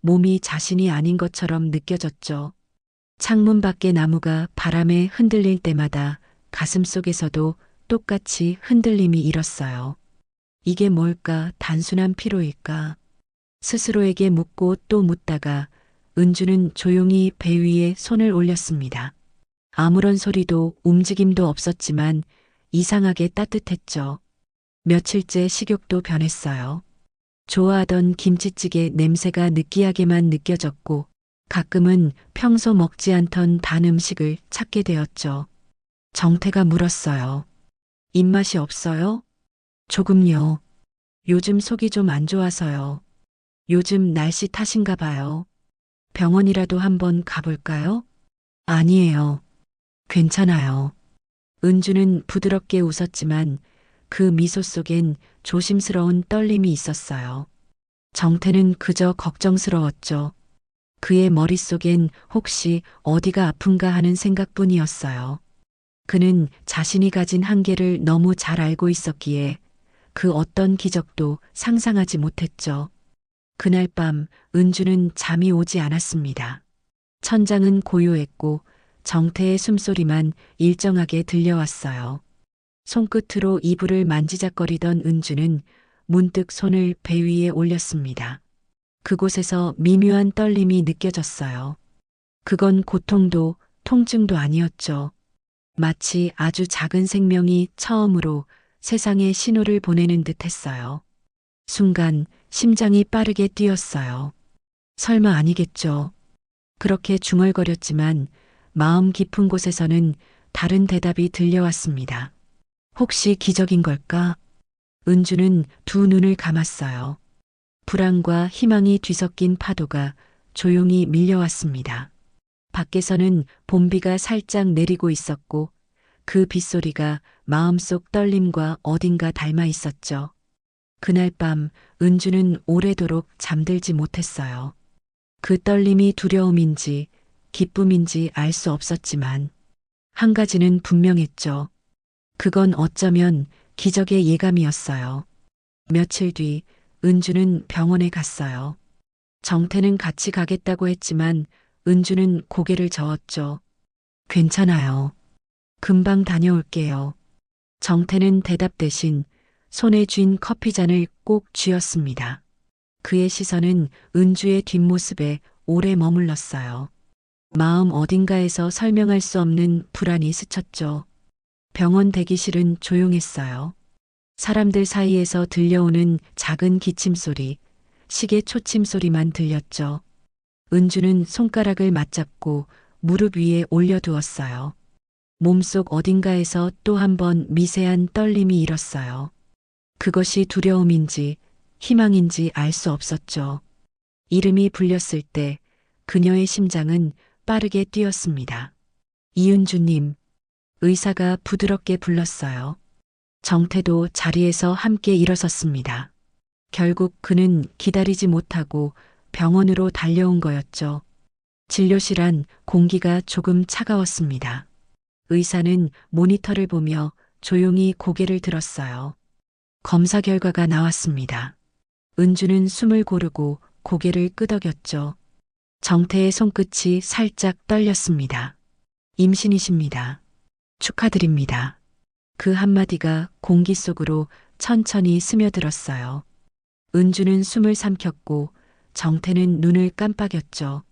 S1: 몸이 자신이 아닌 것처럼 느껴졌죠. 창문 밖의 나무가 바람에 흔들릴 때마다 가슴 속에서도 똑같이 흔들림이 일었어요. 이게 뭘까? 단순한 피로일까? 스스로에게 묻고 또 묻다가 은주는 조용히 배 위에 손을 올렸습니다. 아무런 소리도 움직임도 없었지만 이상하게 따뜻했죠. 며칠째 식욕도 변했어요. 좋아하던 김치찌개 냄새가 느끼하게만 느껴졌고 가끔은 평소 먹지 않던 단 음식을 찾게 되었죠. 정태가 물었어요. 입맛이 없어요? 조금요. 요즘 속이 좀 안 좋아서요. 요즘 날씨 탓인가 봐요. 병원이라도 한번 가볼까요? 아니에요. 괜찮아요. 은주는 부드럽게 웃었지만 그 미소 속엔 조심스러운 떨림이 있었어요. 정태는 그저 걱정스러웠죠. 그의 머릿속엔 혹시 어디가 아픈가 하는 생각뿐이었어요. 그는 자신이 가진 한계를 너무 잘 알고 있었기에 그 어떤 기적도 상상하지 못했죠. 그날 밤 은주는 잠이 오지 않았습니다. 천장은 고요했고 정태의 숨소리만 일정하게 들려왔어요. 손끝으로 이불을 만지작거리던 은주는 문득 손을 배 위에 올렸습니다. 그곳에서 미묘한 떨림이 느껴졌어요. 그건 고통도 통증도 아니었죠. 마치 아주 작은 생명이 처음으로 세상에 신호를 보내는 듯 했어요. 순간 심장이 빠르게 뛰었어요. 설마 아니겠죠. 그렇게 중얼거렸지만 마음 깊은 곳에서는 다른 대답이 들려왔습니다. 혹시 기적인 걸까? 은주는 두 눈을 감았어요. 불안과 희망이 뒤섞인 파도가 조용히 밀려왔습니다. 밖에서는 봄비가 살짝 내리고 있었고 그 빗소리가 마음속 떨림과 어딘가 닮아 있었죠. 그날 밤 은주는 오래도록 잠들지 못했어요. 그 떨림이 두려움인지 기쁨인지 알 수 없었지만 한 가지는 분명했죠. 그건 어쩌면 기적의 예감이었어요. 며칠 뒤 은주는 병원에 갔어요. 정태는 같이 가겠다고 했지만 은주는 고개를 저었죠. 괜찮아요. 금방 다녀올게요. 정태는 대답 대신 손에 쥔 커피잔을 꼭 쥐었습니다. 그의 시선은 은주의 뒷모습에 오래 머물렀어요. 마음 어딘가에서 설명할 수 없는 불안이 스쳤죠. 병원 대기실은 조용했어요. 사람들 사이에서 들려오는 작은 기침 소리, 시계 초침 소리만 들렸죠. 은주는 손가락을 맞잡고 무릎 위에 올려두었어요. 몸속 어딘가에서 또 한 번 미세한 떨림이 일었어요. 그것이 두려움인지 희망인지 알 수 없었죠. 이름이 불렸을 때 그녀의 심장은 빠르게 뛰었습니다. 이은주님, 의사가 부드럽게 불렀어요. 정태도 자리에서 함께 일어섰습니다. 결국 그는 기다리지 못하고 병원으로 달려온 거였죠. 진료실 안 공기가 조금 차가웠습니다. 의사는 모니터를 보며 조용히 고개를 들었어요. 검사 결과가 나왔습니다. 은주는 숨을 고르고 고개를 끄덕였죠. 정태의 손끝이 살짝 떨렸습니다. 임신이십니다. 축하드립니다. 그 한마디가 공기 속으로 천천히 스며들었어요. 은주는 숨을 삼켰고 정태는 눈을 깜빡였죠.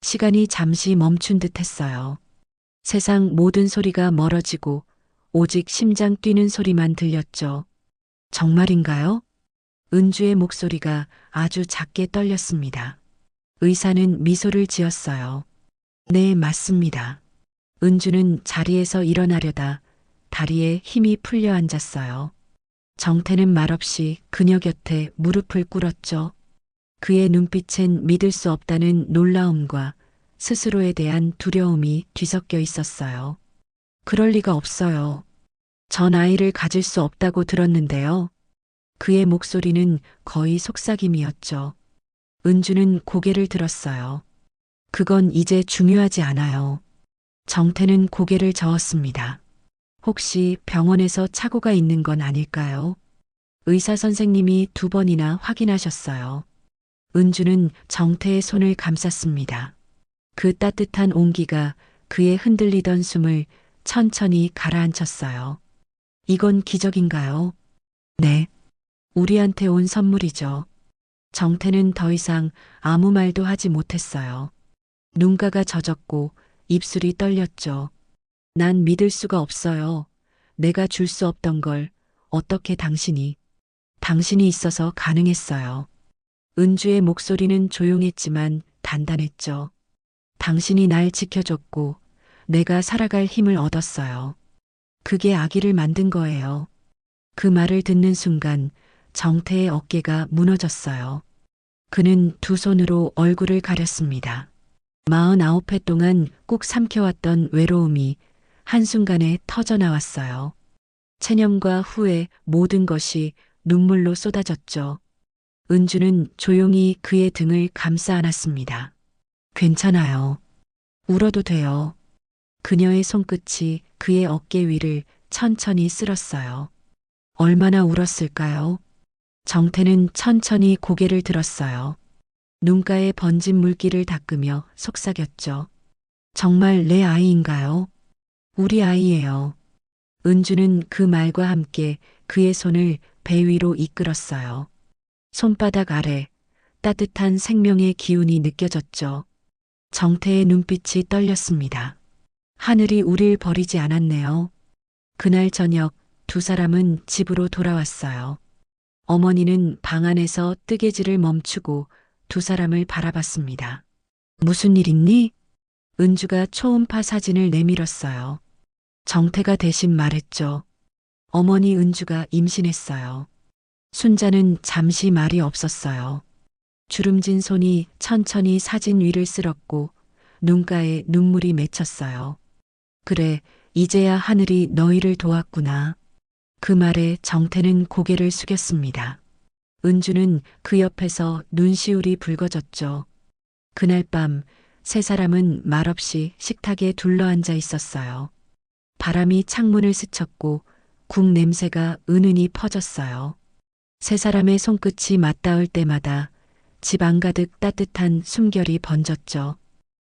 S1: 시간이 잠시 멈춘 듯 했어요. 세상 모든 소리가 멀어지고 오직 심장 뛰는 소리만 들렸죠. 정말인가요? 은주의 목소리가 아주 작게 떨렸습니다. 의사는 미소를 지었어요. 네, 맞습니다. 은주는 자리에서 일어나려다 다리에 힘이 풀려 앉았어요. 정태는 말없이 그녀 곁에 무릎을 꿇었죠. 그의 눈빛엔 믿을 수 없다는 놀라움과 스스로에 대한 두려움이 뒤섞여 있었어요. 그럴 리가 없어요. 전 아이를 가질 수 없다고 들었는데요. 그의 목소리는 거의 속삭임이었죠. 은주는 고개를 들었어요. 그건 이제 중요하지 않아요. 정태는 고개를 저었습니다. 혹시 병원에서 착오가 있는 건 아닐까요? 의사 선생님이 2번이나 확인하셨어요. 은주는 정태의 손을 감쌌습니다. 그 따뜻한 온기가 그의 흔들리던 숨을 천천히 가라앉혔어요. 이건 기적인가요? 네. 우리한테 온 선물이죠. 정태는 더 이상 아무 말도 하지 못했어요. 눈가가 젖었고 입술이 떨렸죠. 난 믿을 수가 없어요. 내가 줄 수 없던 걸 어떻게 당신이 있어서 가능했어요. 은주의 목소리는 조용했지만 단단했죠. 당신이 날 지켜줬고 내가 살아갈 힘을 얻었어요. 그게 아기를 만든 거예요. 그 말을 듣는 순간 정태의 어깨가 무너졌어요. 그는 두 손으로 얼굴을 가렸습니다. 49회 동안 꾹 삼켜왔던 외로움이 한순간에 터져나왔어요. 체념과 후회 모든 것이 눈물로 쏟아졌죠. 은주는 조용히 그의 등을 감싸 안았습니다. 괜찮아요. 울어도 돼요. 그녀의 손끝이 그의 어깨 위를 천천히 쓸었어요. 얼마나 울었을까요? 정태는 천천히 고개를 들었어요. 눈가에 번진 물기를 닦으며 속삭였죠. 정말 내 아이인가요? 우리 아이예요. 은주는 그 말과 함께 그의 손을 배 위로 이끌었어요. 손바닥 아래 따뜻한 생명의 기운이 느껴졌죠. 정태의 눈빛이 떨렸습니다. 하늘이 우릴 버리지 않았네요. 그날 저녁 두 사람은 집으로 돌아왔어요. 어머니는 방 안에서 뜨개질을 멈추고 두 사람을 바라봤습니다. 무슨 일 있니? 은주가 초음파 사진을 내밀었어요. 정태가 대신 말했죠. 어머니 은주가 임신했어요. 순자는 잠시 말이 없었어요. 주름진 손이 천천히 사진 위를 쓸었고 눈가에 눈물이 맺혔어요. 그래, 이제야 하늘이 너희를 도왔구나. 그 말에 정태는 고개를 숙였습니다. 은주는 그 옆에서 눈시울이 붉어졌죠. 그날 밤 세 사람은 말없이 식탁에 둘러앉아 있었어요. 바람이 창문을 스쳤고 국 냄새가 은은히 퍼졌어요. 세 사람의 손끝이 맞닿을 때마다 집 안가득 따뜻한 숨결이 번졌죠.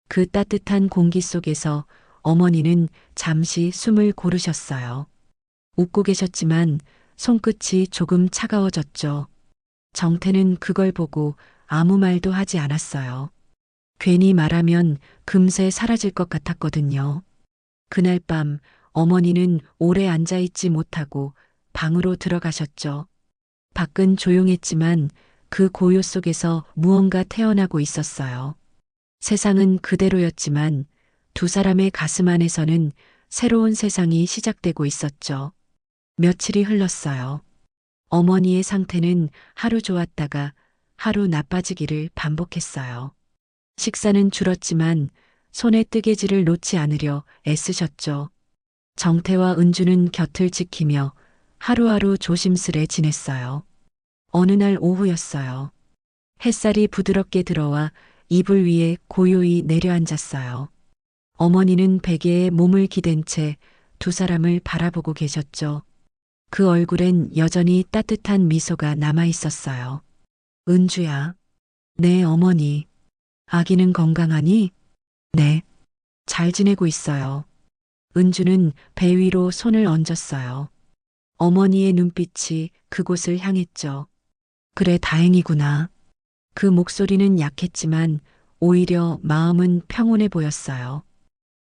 S1: 그 따뜻한 공기 속에서 어머니는 잠시 숨을 고르셨어요. 웃고 계셨지만 손끝이 조금 차가워졌죠. 정태는 그걸 보고 아무 말도 하지 않았어요. 괜히 말하면 금세 사라질 것 같았거든요. 그날 밤 어머니는 오래 앉아있지 못하고 방으로 들어가셨죠. 밖은 조용했지만 그 고요 속에서 무언가 태어나고 있었어요. 세상은 그대로였지만 두 사람의 가슴 안에서는 새로운 세상이 시작되고 있었죠. 며칠이 흘렀어요. 어머니의 상태는 하루 좋았다가 하루 나빠지기를 반복했어요. 식사는 줄었지만 손에 뜨개질을 놓지 않으려 애쓰셨죠. 정태와 은주는 곁을 지키며 하루하루 조심스레 지냈어요. 어느 날 오후였어요. 햇살이 부드럽게 들어와 이불 위에 고요히 내려앉았어요. 어머니는 베개에 몸을 기댄 채 두 사람을 바라보고 계셨죠. 그 얼굴엔 여전히 따뜻한 미소가 남아 있었어요. 은주야. 네, 어머니. 아기는 건강하니? 네. 잘 지내고 있어요. 은주는 배 위로 손을 얹었어요. 어머니의 눈빛이 그곳을 향했죠. 그래, 다행이구나. 그 목소리는 약했지만 오히려 마음은 평온해 보였어요.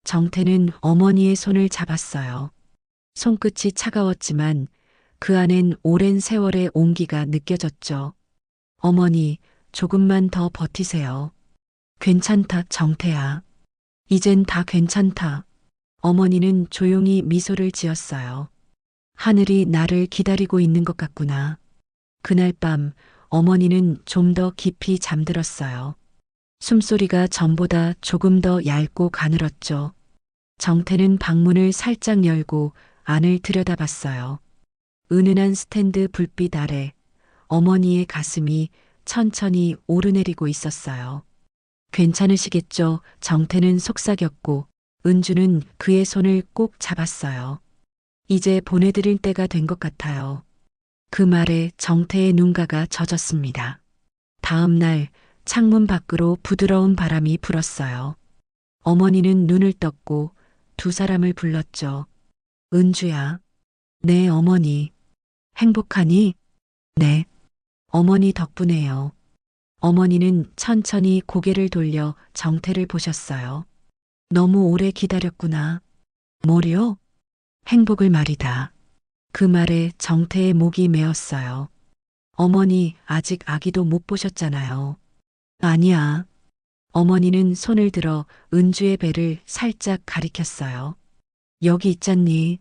S1: 정태는 어머니의 손을 잡았어요. 손끝이 차가웠지만 그 안엔 오랜 세월의 온기가 느껴졌죠. 어머니, 조금만 더 버티세요. 괜찮다, 정태야. 이젠 다 괜찮다. 어머니는 조용히 미소를 지었어요. 하늘이 나를 기다리고 있는 것 같구나. 그날 밤 어머니는 좀 더 깊이 잠들었어요. 숨소리가 전보다 조금 더 얇고 가늘었죠. 정태는 방문을 살짝 열고 안을 들여다봤어요. 은은한 스탠드 불빛 아래 어머니의 가슴이 천천히 오르내리고 있었어요. 괜찮으시겠죠? 정태는 속삭였고 은주는 그의 손을 꼭 잡았어요. 이제 보내드릴 때가 된 것 같아요. 그 말에 정태의 눈가가 젖었습니다. 다음 날 창문 밖으로 부드러운 바람이 불었어요. 어머니는 눈을 떴고 두 사람을 불렀죠. 은주야. 네, 어머니. 행복하니? 네. 어머니 덕분에요. 어머니는 천천히 고개를 돌려 정태를 보셨어요. 너무 오래 기다렸구나. 뭐요? 행복을 말이다. 그 말에 정태의 목이 메었어요. 어머니 아직 아기도 못 보셨잖아요. 아니야. 어머니는 손을 들어 은주의 배를 살짝 가리켰어요. 여기 있잖니.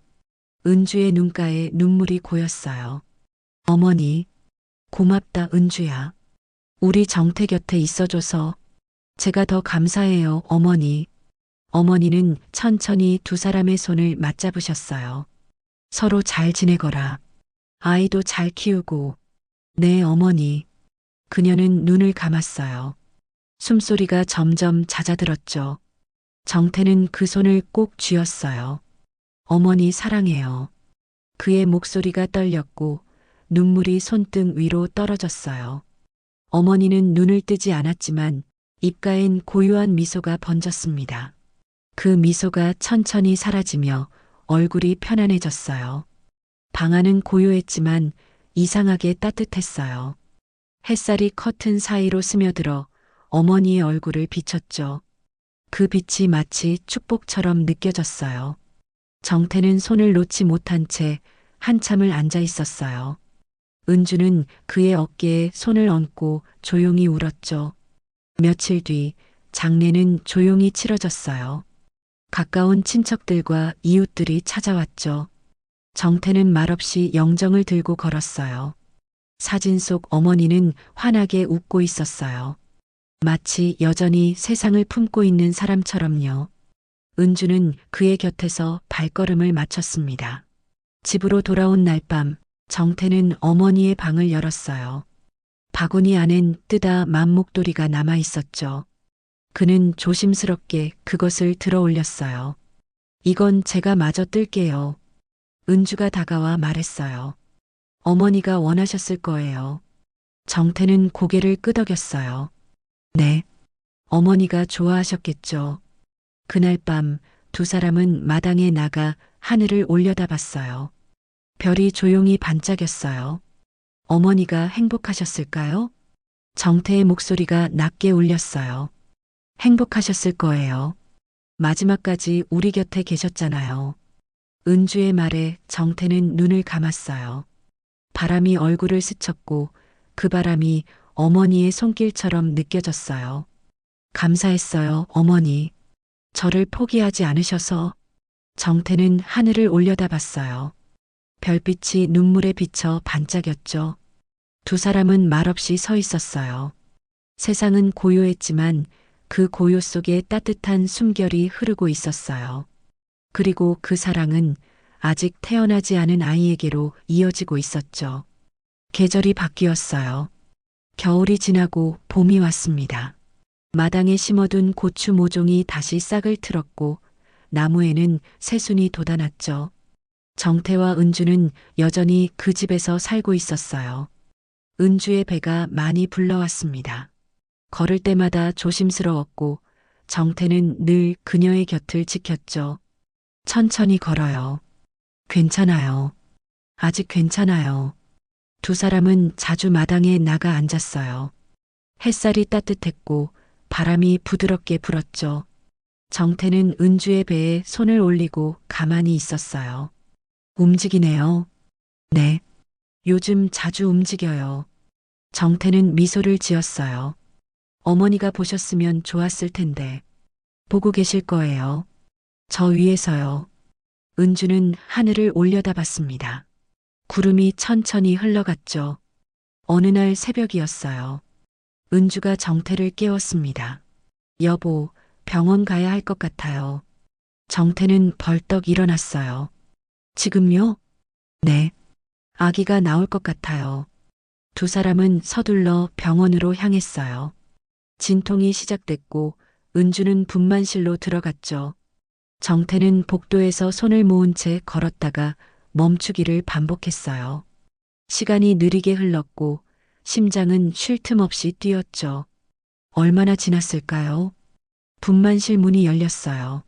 S1: 은주의 눈가에 눈물이 고였어요. 어머니, 고맙다 은주야. 우리 정태 곁에 있어줘서 제가 더 감사해요, 어머니. 어머니는 천천히 두 사람의 손을 맞잡으셨어요. 서로 잘 지내거라. 아이도 잘 키우고. 네, 어머니. 그녀는 눈을 감았어요. 숨소리가 점점 잦아들었죠. 정태는 그 손을 꼭 쥐었어요. 어머니 사랑해요. 그의 목소리가 떨렸고 눈물이 손등 위로 떨어졌어요. 어머니는 눈을 뜨지 않았지만 입가엔 고요한 미소가 번졌습니다. 그 미소가 천천히 사라지며 얼굴이 편안해졌어요. 방 안은 고요했지만 이상하게 따뜻했어요. 햇살이 커튼 사이로 스며들어 어머니의 얼굴을 비췄죠. 그 빛이 마치 축복처럼 느껴졌어요. 정태는 손을 놓지 못한 채 한참을 앉아 있었어요. 은주는 그의 어깨에 손을 얹고 조용히 울었죠. 며칠 뒤 장례는 조용히 치러졌어요. 가까운 친척들과 이웃들이 찾아왔죠. 정태는 말없이 영정을 들고 걸었어요. 사진 속 어머니는 환하게 웃고 있었어요. 마치 여전히 세상을 품고 있는 사람처럼요. 은주는 그의 곁에서 발걸음을 맞췄습니다. 집으로 돌아온 날 밤, 정태는 어머니의 방을 열었어요. 바구니 안엔 뜨다 맘목도리가 남아 있었죠. 그는 조심스럽게 그것을 들어 올렸어요. 이건 제가 마저 뜰게요. 은주가 다가와 말했어요. 어머니가 원하셨을 거예요. 정태는 고개를 끄덕였어요. 네. 어머니가 좋아하셨겠죠. 그날 밤 두 사람은 마당에 나가 하늘을 올려다봤어요. 별이 조용히 반짝였어요. 어머니가 행복하셨을까요? 정태의 목소리가 낮게 울렸어요. 행복하셨을 거예요. 마지막까지 우리 곁에 계셨잖아요. 은주의 말에 정태는 눈을 감았어요. 바람이 얼굴을 스쳤고 그 바람이 어머니의 손길처럼 느껴졌어요. 감사했어요, 어머니. 저를 포기하지 않으셔서. 정태는 하늘을 올려다봤어요. 별빛이 눈물에 비쳐 반짝였죠. 두 사람은 말없이 서 있었어요. 세상은 고요했지만 그 고요 속에 따뜻한 숨결이 흐르고 있었어요. 그리고 그 사랑은 아직 태어나지 않은 아이에게로 이어지고 있었죠. 계절이 바뀌었어요. 겨울이 지나고 봄이 왔습니다. 마당에 심어둔 고추 모종이 다시 싹을 틀었고 나무에는 새순이 돋아났죠. 정태와 은주는 여전히 그 집에서 살고 있었어요. 은주의 배가 많이 불러왔습니다. 걸을 때마다 조심스러웠고 정태는 늘 그녀의 곁을 지켰죠. 천천히 걸어요. 괜찮아요. 아직 괜찮아요. 두 사람은 자주 마당에 나가 앉았어요. 햇살이 따뜻했고 바람이 부드럽게 불었죠. 정태는 은주의 배에 손을 올리고 가만히 있었어요. 움직이네요. 네. 요즘 자주 움직여요. 정태는 미소를 지었어요. 어머니가 보셨으면 좋았을 텐데. 보고 계실 거예요. 저 위에서요. 은주는 하늘을 올려다봤습니다. 구름이 천천히 흘러갔죠. 어느 날 새벽이었어요. 은주가 정태를 깨웠습니다. 여보, 병원 가야 할 것 같아요. 정태는 벌떡 일어났어요. 지금요? 네. 아기가 나올 것 같아요. 두 사람은 서둘러 병원으로 향했어요. 진통이 시작됐고 은주는 분만실로 들어갔죠. 정태는 복도에서 손을 모은 채 걸었다가 멈추기를 반복했어요. 시간이 느리게 흘렀고 심장은 쉴 틈 없이 뛰었죠. 얼마나 지났을까요? 분만실 문이 열렸어요.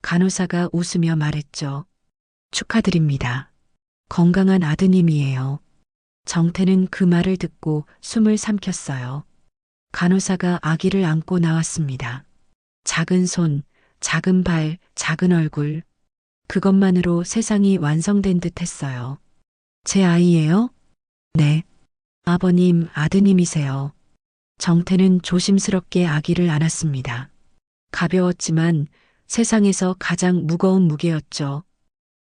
S1: 간호사가 웃으며 말했죠. 축하드립니다. 건강한 아드님이에요. 정태는 그 말을 듣고 숨을 삼켰어요. 간호사가 아기를 안고 나왔습니다. 작은 손, 작은 발, 작은 얼굴. 그것만으로 세상이 완성된 듯 했어요. 제 아이예요? 네. 아버님, 아드님이세요. 정태는 조심스럽게 아기를 안았습니다. 가벼웠지만 세상에서 가장 무거운 무게였죠.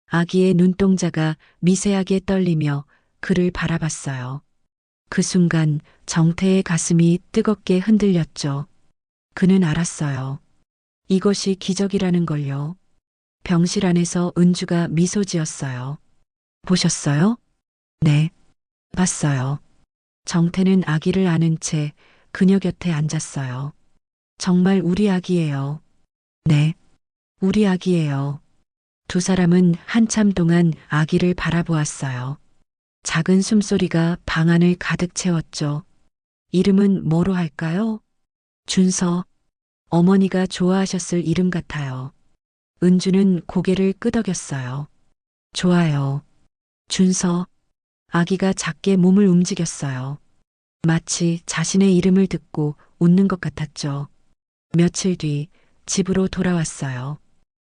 S1: 아기의 눈동자가 미세하게 떨리며 그를 바라봤어요. 그 순간 정태의 가슴이 뜨겁게 흔들렸죠. 그는 알았어요. 이것이 기적이라는 걸요. 병실 안에서 은주가 미소 지었어요. 보셨어요? 네. 봤어요. 정태는 아기를 안은 채 그녀 곁에 앉았어요. 정말 우리 아기예요. 네. 우리 아기예요. 두 사람은 한참 동안 아기를 바라보았어요. 작은 숨소리가 방 안을 가득 채웠죠. 이름은 뭐로 할까요? 준서. 어머니가 좋아하셨을 이름 같아요. 은주는 고개를 끄덕였어요. 좋아요. 준서. 아기가 작게 몸을 움직였어요. 마치 자신의 이름을 듣고 웃는 것 같았죠. 며칠 뒤 집으로 돌아왔어요.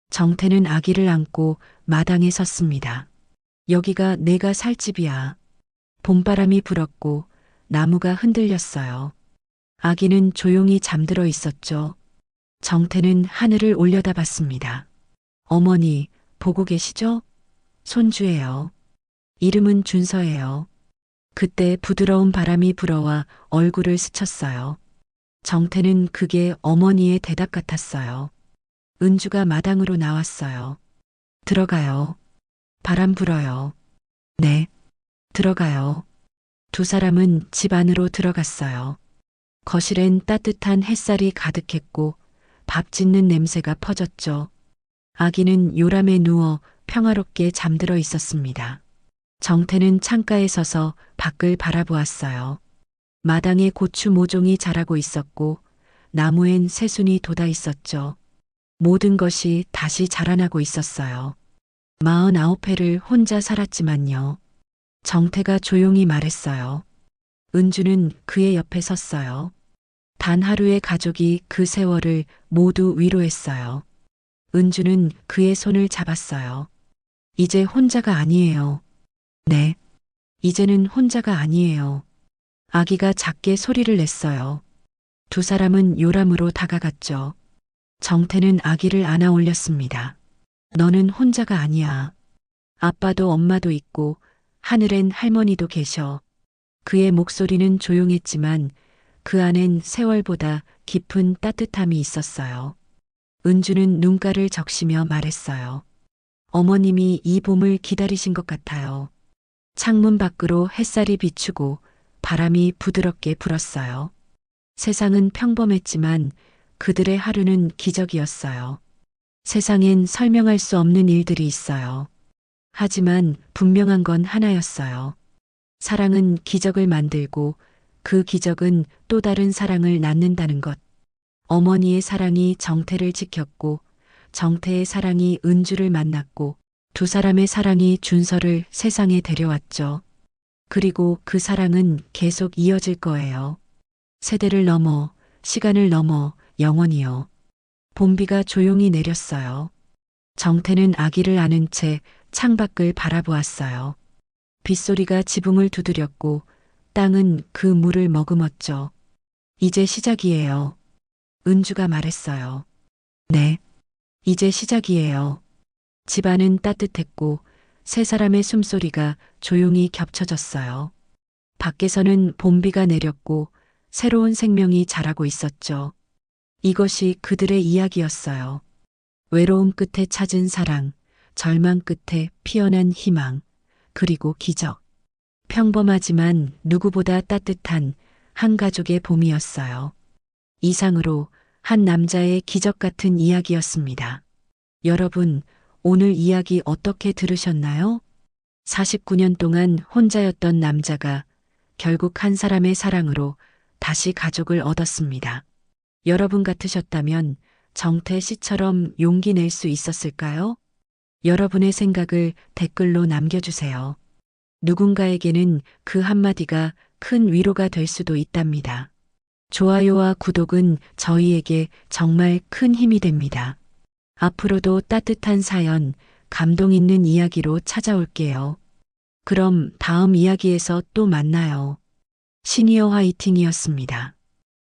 S1: 정태는 아기를 안고 마당에 섰습니다. 여기가 내가 살 집이야. 봄바람이 불었고 나무가 흔들렸어요. 아기는 조용히 잠들어 있었죠. 정태는 하늘을 올려다봤습니다. 어머니, 보고 계시죠? 손주예요. 이름은 준서예요. 그때 부드러운 바람이 불어와 얼굴을 스쳤어요. 정태는 그게 어머니의 대답 같았어요. 은주가 마당으로 나왔어요. 들어가요. 바람 불어요. 네, 들어가요. 두 사람은 집 안으로 들어갔어요. 거실엔 따뜻한 햇살이 가득했고 밥 짓는 냄새가 퍼졌죠. 아기는 요람에 누워 평화롭게 잠들어 있었습니다. 정태는 창가에 서서 밖을 바라보았어요. 마당에 고추 모종이 자라고 있었고 나무엔 새순이 돋아 있었죠. 모든 것이 다시 자라나고 있었어요. 49회를 혼자 살았지만요. 정태가 조용히 말했어요. 은주는 그의 옆에 섰어요. 단 하루의 가족이 그 세월을 모두 위로했어요. 은주는 그의 손을 잡았어요. 이제 혼자가 아니에요. 네. 이제는 혼자가 아니에요. 아기가 작게 소리를 냈어요. 두 사람은 요람으로 다가갔죠. 정태는 아기를 안아 올렸습니다. 너는 혼자가 아니야. 아빠도 엄마도 있고 하늘엔 할머니도 계셔. 그의 목소리는 조용했지만 그 안엔 세월보다 깊은 따뜻함이 있었어요. 은주는 눈가를 적시며 말했어요. 어머님이 이 봄을 기다리신 것 같아요. 창문 밖으로 햇살이 비추고 바람이 부드럽게 불었어요. 세상은 평범했지만 그들의 하루는 기적이었어요. 세상엔 설명할 수 없는 일들이 있어요. 하지만 분명한 건 하나였어요. 사랑은 기적을 만들고 그 기적은 또 다른 사랑을 낳는다는 것. 어머니의 사랑이 정태를 지켰고 정태의 사랑이 은주를 만났고 두 사람의 사랑이 준서를 세상에 데려왔죠. 그리고 그 사랑은 계속 이어질 거예요. 세대를 넘어, 시간을 넘어, 영원히요. 봄비가 조용히 내렸어요. 정태는 아기를 안은 채 창밖을 바라보았어요. 빗소리가 지붕을 두드렸고 땅은 그 물을 머금었죠. 이제 시작이에요. 은주가 말했어요. 네, 이제 시작이에요. 집안은 따뜻했고 세 사람의 숨소리가 조용히 겹쳐졌어요. 밖에서는 봄비가 내렸고 새로운 생명이 자라고 있었죠. 이것이 그들의 이야기였어요. 외로움 끝에 찾은 사랑, 절망 끝에 피어난 희망, 그리고 기적. 평범하지만 누구보다 따뜻한 한 가족의 봄이었어요. 이상으로 한 남자의 기적 같은 이야기였습니다. 여러분, 오늘 이야기 어떻게 들으셨나요? 49년 동안 혼자였던 남자가 결국 한 사람의 사랑으로 다시 가족을 얻었습니다. 여러분 같으셨다면 정태 씨처럼 용기 낼 수 있었을까요? 여러분의 생각을 댓글로 남겨주세요. 누군가에게는 그 한마디가 큰 위로가 될 수도 있답니다. 좋아요와 구독은 저희에게 정말 큰 힘이 됩니다. 앞으로도 따뜻한 사연, 감동 있는 이야기로 찾아올게요. 그럼 다음 이야기에서 또 만나요. 시니어 화이팅이었습니다.